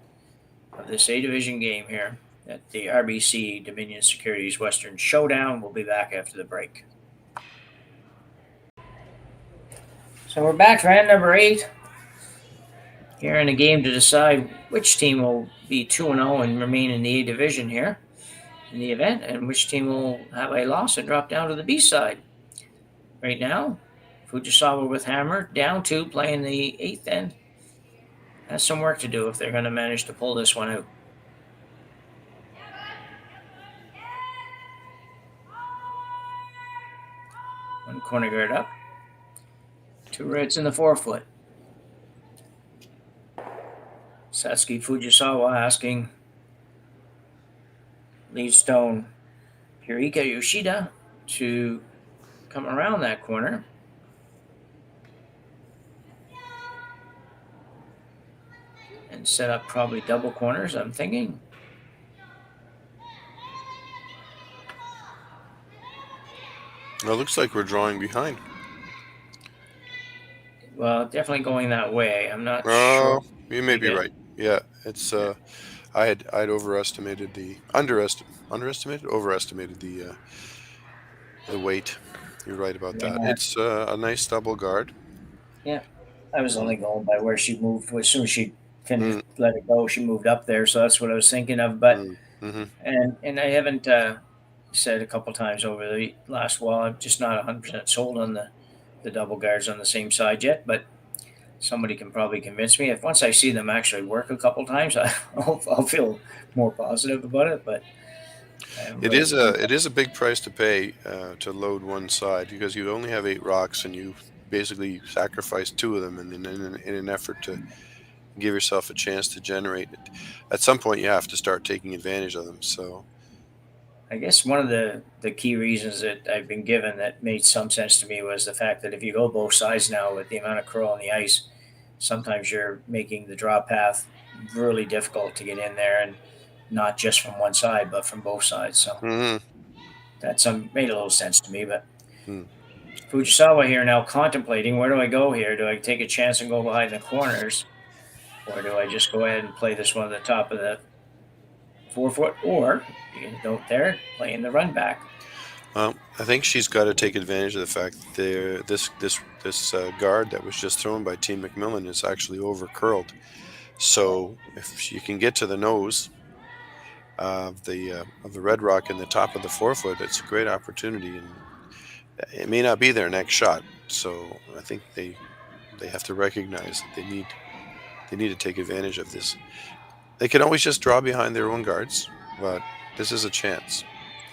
of this A Division game here at the RBC Dominion Securities Western Showdown. We'll be back after the break. So we're back for end number 8 here in a game to decide which team will be 2-0 and remain in the A Division here in the event, and which team will have a loss and drop down to the B side. Right now, Fujisawa with hammer, down 2, playing the 8th end. Has some work to do if they're going to manage to pull this one out. One corner guard up. 2 reds in the forefoot. Satsuki Fujisawa asking lead stone Hirika Yoshida to come around that corner. And set up probably double corners, I'm thinking. Well, it looks like we're drawing behind. Well, definitely going that way. I'm not sure. Oh, you may You be did? right. Yeah, it's Yeah. I'd overestimated overestimated the weight. You're right about that. Yeah. It's a nice double guard. Yeah. I was Mm, only going by where she moved. As soon as she mm, finished, let it go, she moved up there. So that's what I was thinking of. But mm, mm-hmm. and I haven't said a couple times over the last while. I'm just not 100% sold on the double guards on the same side yet. But somebody can probably convince me. If once I see them actually work a couple times, I'll feel more positive about it. But I haven't It really is given. a big price to pay to load one side because you only have 8 rocks and you basically sacrifice 2 of them in an effort to give yourself a chance to generate it. At some point, you have to start taking advantage of them. So, I guess one of the key reasons that I've been given that made some sense to me was the fact that if you go both sides now with the amount of curl on the ice, sometimes you're making the draw path really difficult to get in there, and not just from one side but from both sides. So mhm, that some made a little sense to me. But mm. Fujisawa here now contemplating, where do I go here? Do I take a chance and go behind the corners, or do I just go ahead and play this one at the top of the 4 foot, or you can go there playing the run back? I think she's got to take advantage of the fact that this guard that was just thrown by Team MacMillan is actually over curled. So, if she can get to the nose of the red rock in the top of the 4 foot, it's a great opportunity, and it may not be their next shot. So, I think they have to recognize that they need to take advantage of this. They can always just draw behind their own guards, but this is a chance.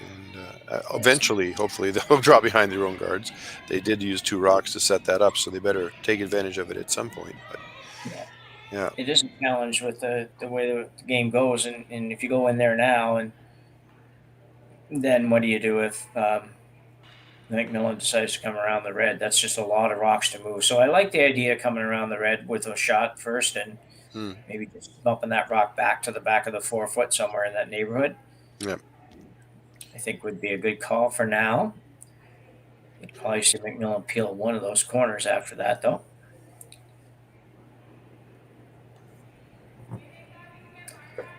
And Yes. eventually, hopefully, they'll draw behind their own guards. They did use 2 rocks to set that up, so they better take advantage of it at some point. But Yeah. yeah, It is a challenge with the way the game goes, and if you go in there now, and then what do you do if McMillan decides to come around the red? That's just a lot of rocks to move. So I like the idea of coming around the red with a shot first, and hmm, maybe just bumping that rock back to the back of the 4 foot somewhere in that neighborhood. yeah, I think would be a good call for now. You'd probably see McMillan peel one of those corners after that, though.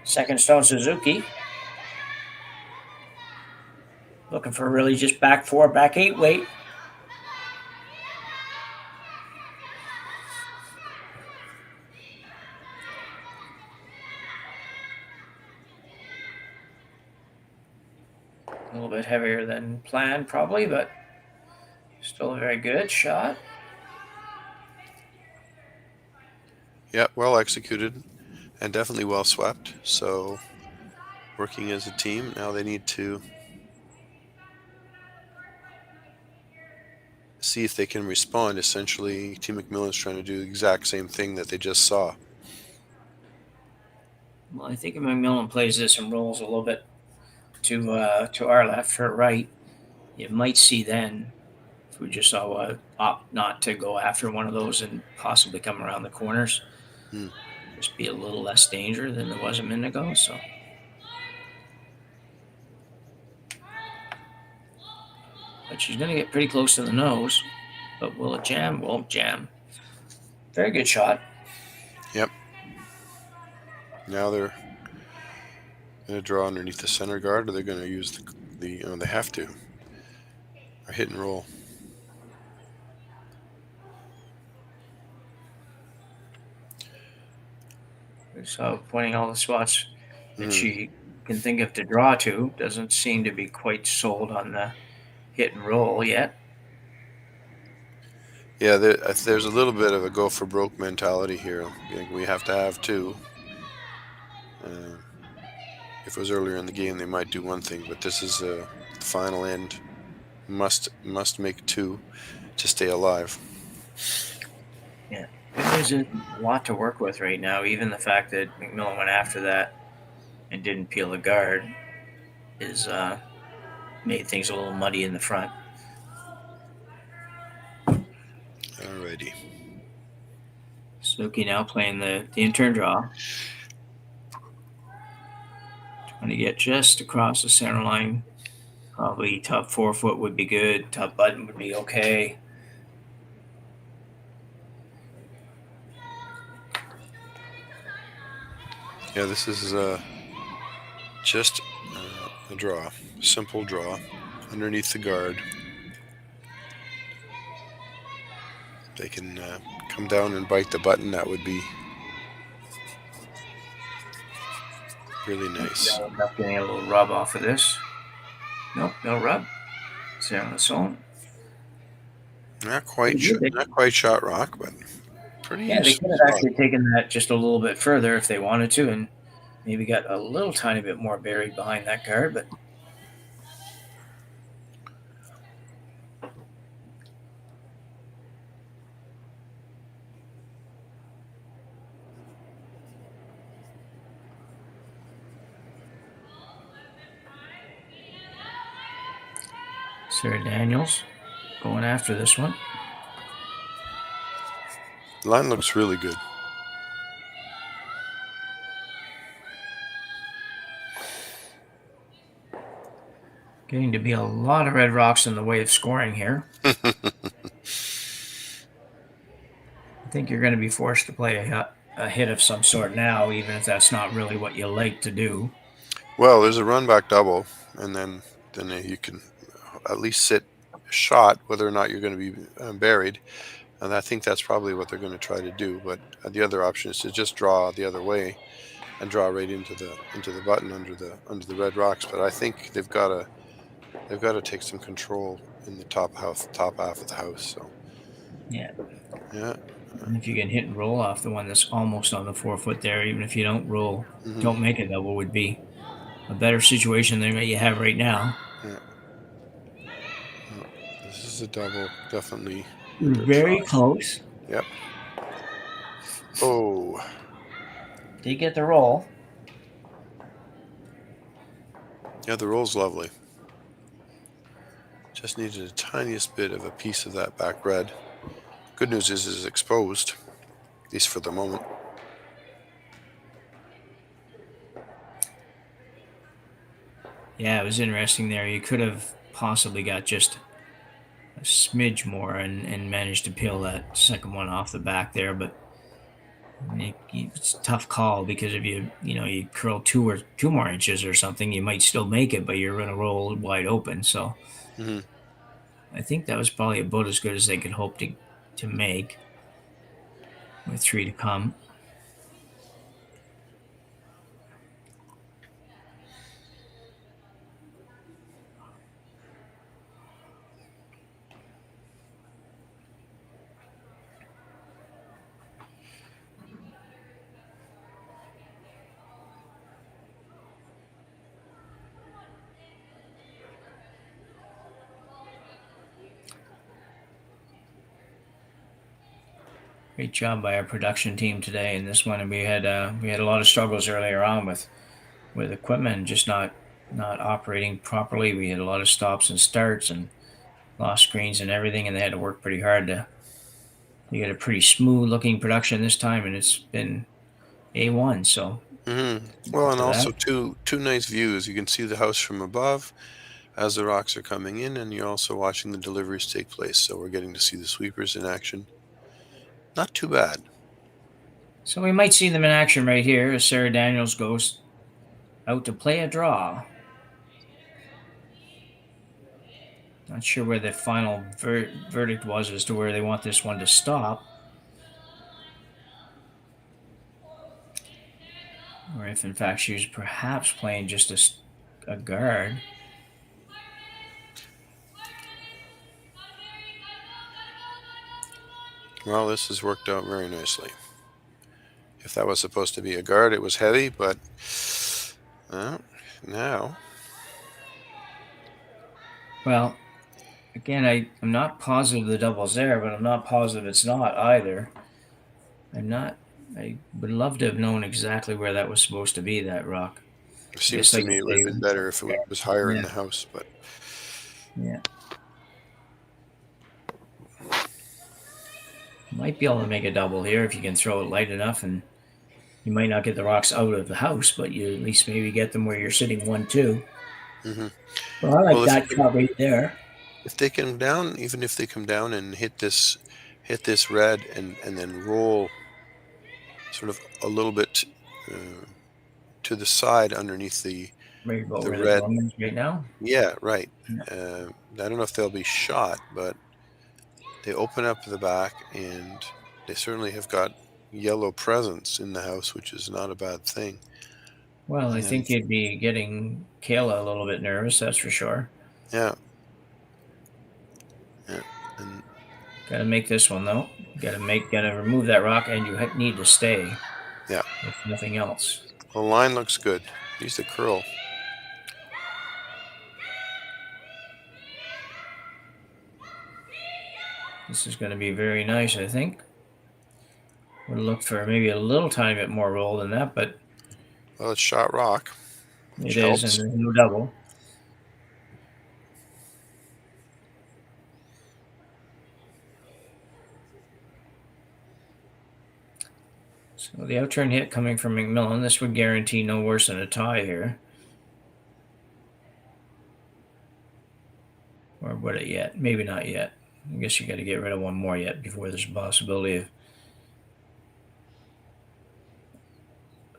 Second stone Suzuki looking for really just back four, back eight weight. A little bit heavier than planned, probably, but still a very good shot. yeah. Well executed and definitely well swept. So working as a team, now they need to see if they can respond. Essentially, Team MacMillan's trying to do the exact same thing that they just saw. Well, I think if McMillan plays this and rolls a little bit to our left, her right, you might see then if we just saw opt not to go after one of those and possibly come around the corners. Hmm. Just be a little less danger than there was a minute ago. So, but she's going to get pretty close to the nose. But will it jam? Won't jam. Very good shot. Yep. Now they're going to draw underneath the center guard, or they're going to use they have to, or hit and roll. So pointing all the spots that Hmm. she can think of to draw to, doesn't seem to be quite sold on the hit and roll yet. Yeah, there's a little bit of a go for broke mentality here. I think we have to have two. Uh, if it was earlier in the game, they might do one thing, but this is the final end. Must make two to stay alive. Yeah, there's a lot to work with right now. Even the fact that McMillan went after that and didn't peel the guard is made things a little muddy in the front. Alrighty. Suzuki now playing the in-turn draw. Trying to get just across the center line. Probably top 4 foot would be good. Top button would be okay. Yeah, this is just a draw, simple draw underneath the guard. They can come down and bite the button. That would be really nice. I'll end up getting a little rub off of this. Nope, no rub. Stay on its own. Not quite shot rock, but Yeah, pretty they could have solid. actually taken that just a little bit further if they wanted to, and maybe got a little tiny bit more buried behind that guard. But Sarah Daniels going after this one. The line looks really good. Getting to be a lot of red rocks in the way of scoring here. I think you're going to be forced to play a hit of some sort now, even if that's not really what you like to do. Well, there's a run back double, and then you can at least sit shot whether or not you're going to be buried. And I think that's probably what they're going to try to do. But the other option is to just draw the other way and draw right into the button under the red rocks. But I think they've got to take some control in the top half of the house. So Yeah. yeah. And if you can hit and roll off the one that's almost on the 4 foot there, even if you don't roll, don't make a double, would be a better situation than what you have right now. Yeah. This is a double, definitely. Very close. Yep. Oh. Did get the roll. Yeah, the roll's lovely. Just needed a tiniest bit of a piece of that back red. Good news is it's exposed, at least for the moment. Yeah, it was interesting there. You could have possibly got just a smidge more and managed to peel that second one off the back there, but it's a tough call because if you curl two more inches or something, you might still make it, but you're going to roll wide open. So I think that was probably about as good as they could hope to make with 3 to come. Great job by our production team today in this one, and we had a lot of struggles earlier on with equipment just not operating properly. We had a lot of stops and starts and lost screens and everything, and they had to work pretty hard to get a pretty smooth looking production this time, and it's been A1. So well, and also two nice views. You can see the house from above as the rocks are coming in, and you're also watching the deliveries take place. So we're getting to see the sweepers in action. Not too bad. So we might see them in action right here as Sarah Daniels goes out to play a draw. Not sure where the final verdict was as to where they want this one to stop. Or if in fact she was perhaps playing just a guard. Well, this has worked out very nicely. If that was supposed to be a guard, it was heavy, but now. Well, again, I'm not positive the double's there, but I'm not positive it's not either. I would love to have known exactly where that was supposed to be, that rock. It seems to me it would have been better if it was higher in the house, but yeah. Might be able to make a double here if you can throw it light enough, and you might not get the rocks out of the house, but you at least maybe get them where you're sitting 1-2. Well, I like that shot right there. If they come down, even if they come down and hit this red and then roll sort of a little bit to the side underneath Maybe about the where the red. drum is right now. Yeah, right. Yeah. I don't know if they'll be shot, but they open up the back, and they certainly have got yellow presence in the house, which is not a bad thing. Well, I And think you'd be getting Kayla a little bit nervous, that's for sure. yeah, yeah, and Got to make this one though. Got to remove that rock, and you need to stay. yeah. If nothing else. The line looks good. Use the curl. This is going to be very nice, I think. We'll look for maybe a little tiny bit more roll than that, but Well, it's shot rock, which it is, and helps. there's no double. So the outturn hit coming from MacMillan. This would guarantee no worse than a tie here. Or would it yet? Maybe not yet. I guess you got to get rid of one more yet before there's a possibility of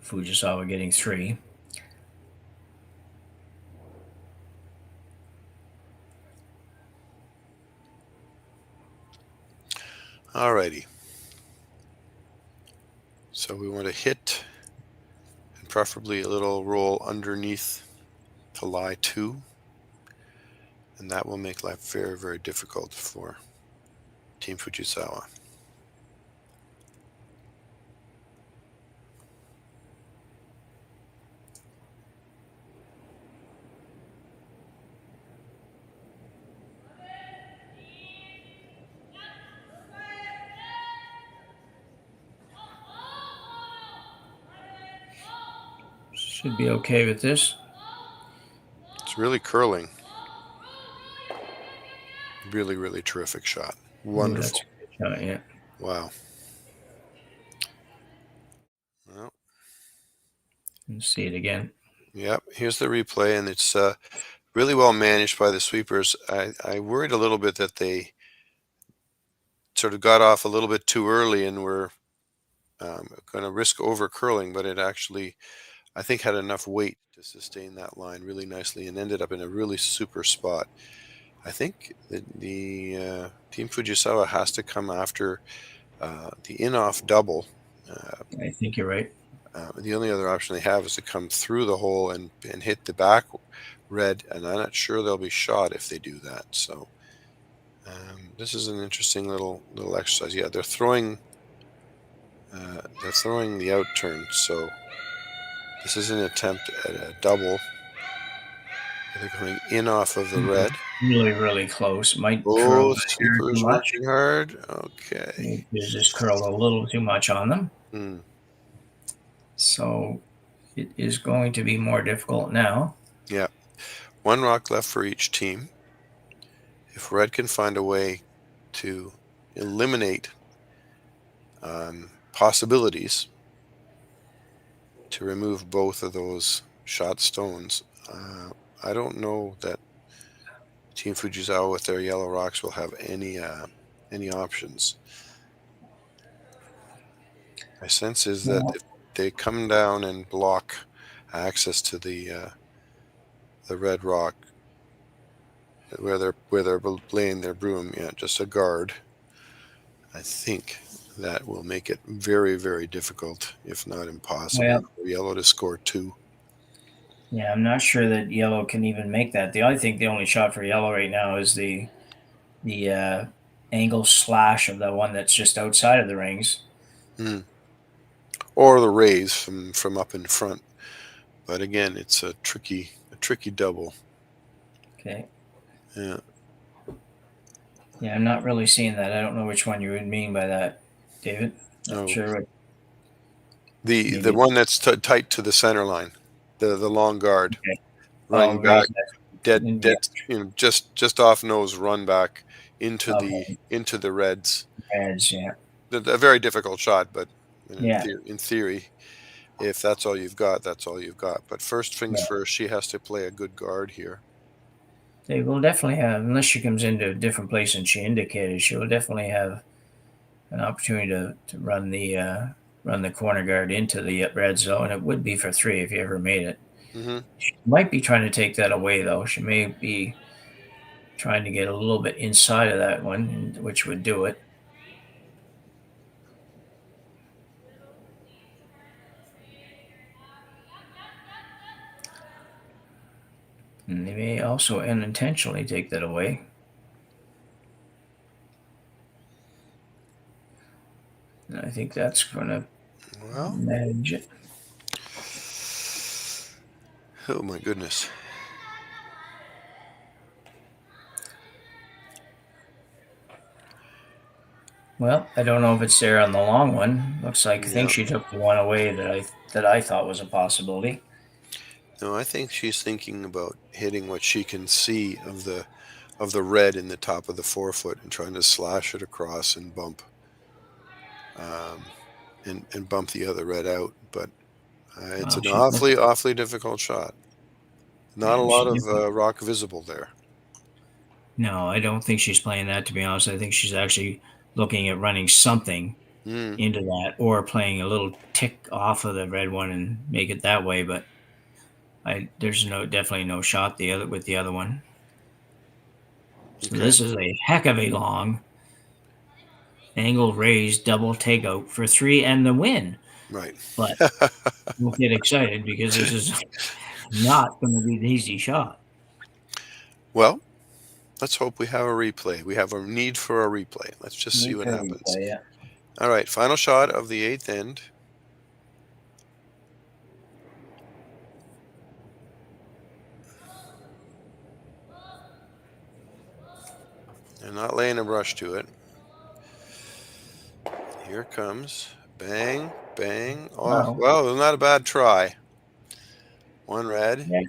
Fujisawa getting 3. Alrighty. So we want to hit, and preferably a little roll underneath to lie 2. And that will make life very, very difficult for Team Fujisawa. Should be okay with this. It's really curling. Really, really terrific shot. Wonderful. Ooh, that's a good shot, yeah. Wow. Well, Let's see it again. yep. Here's the replay, and it's really well managed by the sweepers. I worried a little bit that they sort of got off a little bit too early and were going to risk over curling, but it actually, I think, had enough weight to sustain that line really nicely and ended up in a really super spot. I think that the Team Fujisawa has to come after the in-off double. I think you're right. The only other option they have is to come through the hole and hit the back red, and I'm not sure they'll be shot if they do that. So this is an interesting little exercise. Yeah, they're throwing the out turn. So this is an attempt at a double. They're coming in off of the red. Really, really close. Might Oh, curl too sweepers much. working hard. Okay. Maybe just curled a little too much on them. Hmm. So it is going to be more difficult now. Yeah. 1 rock left for each team. If red can find a way to eliminate possibilities to remove both of those shot stones, I don't know that Team Fujisawa with their yellow rocks will have any options. My sense is that if they come down and block access to the red rock where they're laying their broom, yeah, just a guard, I think that will make it very, very difficult, if not impossible, for yellow to score 2. Yeah, I'm not sure that yellow can even make that. I think the only shot for yellow right now is the angle slash of the one that's just outside of the rings. Or the raise from up in front. But again, it's a tricky double. Okay. Yeah. Yeah, I'm not really seeing that. I don't know which one you would mean by that, David. Not sure what. The one that's tight to the center line, the long guard, Okay. running back, dead, just off nose, run back into the reds. Reds, yeah. A very difficult shot, but Yeah. in theory, if that's all you've got, that's all you've got. But first things first, she has to play a good guard here. They will definitely have, unless she comes into a different place and she indicated, she will definitely have an opportunity to run the run the corner guard into the red zone. It would be for 3 if you ever made it. Mm-hmm. She might be trying to take that away, though. She may be trying to get a little bit inside of that one, which would do it. And they may also unintentionally take that away. And I think that's going to manage it. Oh my goodness. Well, I don't know if it's there on the long one. Looks like I think she took the one away that I thought was a possibility. No, I think she's thinking about hitting what she can see of the red in the top of the forefoot and trying to slash it across and bump and bump the other red out. But it's an awfully difficult shot. Not a lot of rock visible there. No, I don't think she's playing that, to be honest. I think she's actually looking at running something into that, or playing a little tick off of the red one and make it that way. But there's definitely no shot with the other one. So this is a heck of a long angle raised double takeout for 3 and the win. Right. But don't get excited, because this is not going to be an easy shot. Well, let's hope we have a replay. We have a need for a replay. Let's just see what happens. Replay, yeah. All right, final shot of the 8th end. They're not laying a brush to it. Here it comes. Bang, bang. Oh, well, not a bad try. One red. Yeah.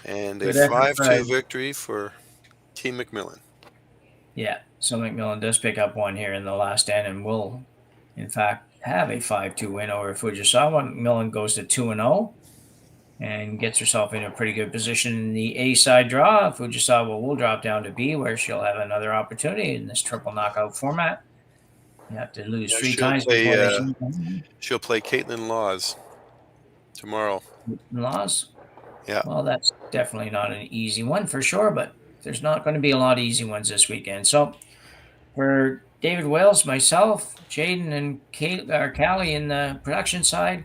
And a 5-2 victory for Team MacMillan. Yeah, so MacMillan does pick up one here in the last end and will, in fact, have a 5-2 win over Fujisawa. MacMillan goes to 2-0 and gets herself in a pretty good position in the A side draw. Fujisawa will drop down to B, where she'll have another opportunity in this triple knockout format. You have to lose 3 times before they see. She'll play Caitlin Laws tomorrow. Laws? Yeah. Well, that's definitely not an easy one for sure, but there's not going to be a lot of easy ones this weekend. So for David Wales, myself, Jaiden, and Cailey in the production side,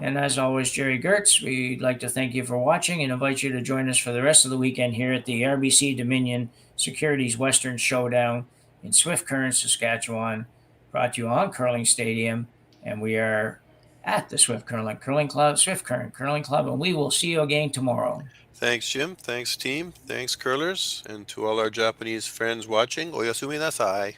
and as always, Jerry Gertz, we'd like to thank you for watching and invite you to join us for the rest of the weekend here at the RBC Dominion Securities Western Showdown in Swift Current, Saskatchewan, brought to you on Curling Stadium. And we are at the Swift Current Curling Club, and we will see you again tomorrow. Thanks, Jim. Thanks, team. Thanks, curlers. And to all our Japanese friends watching, oyasumi nasai.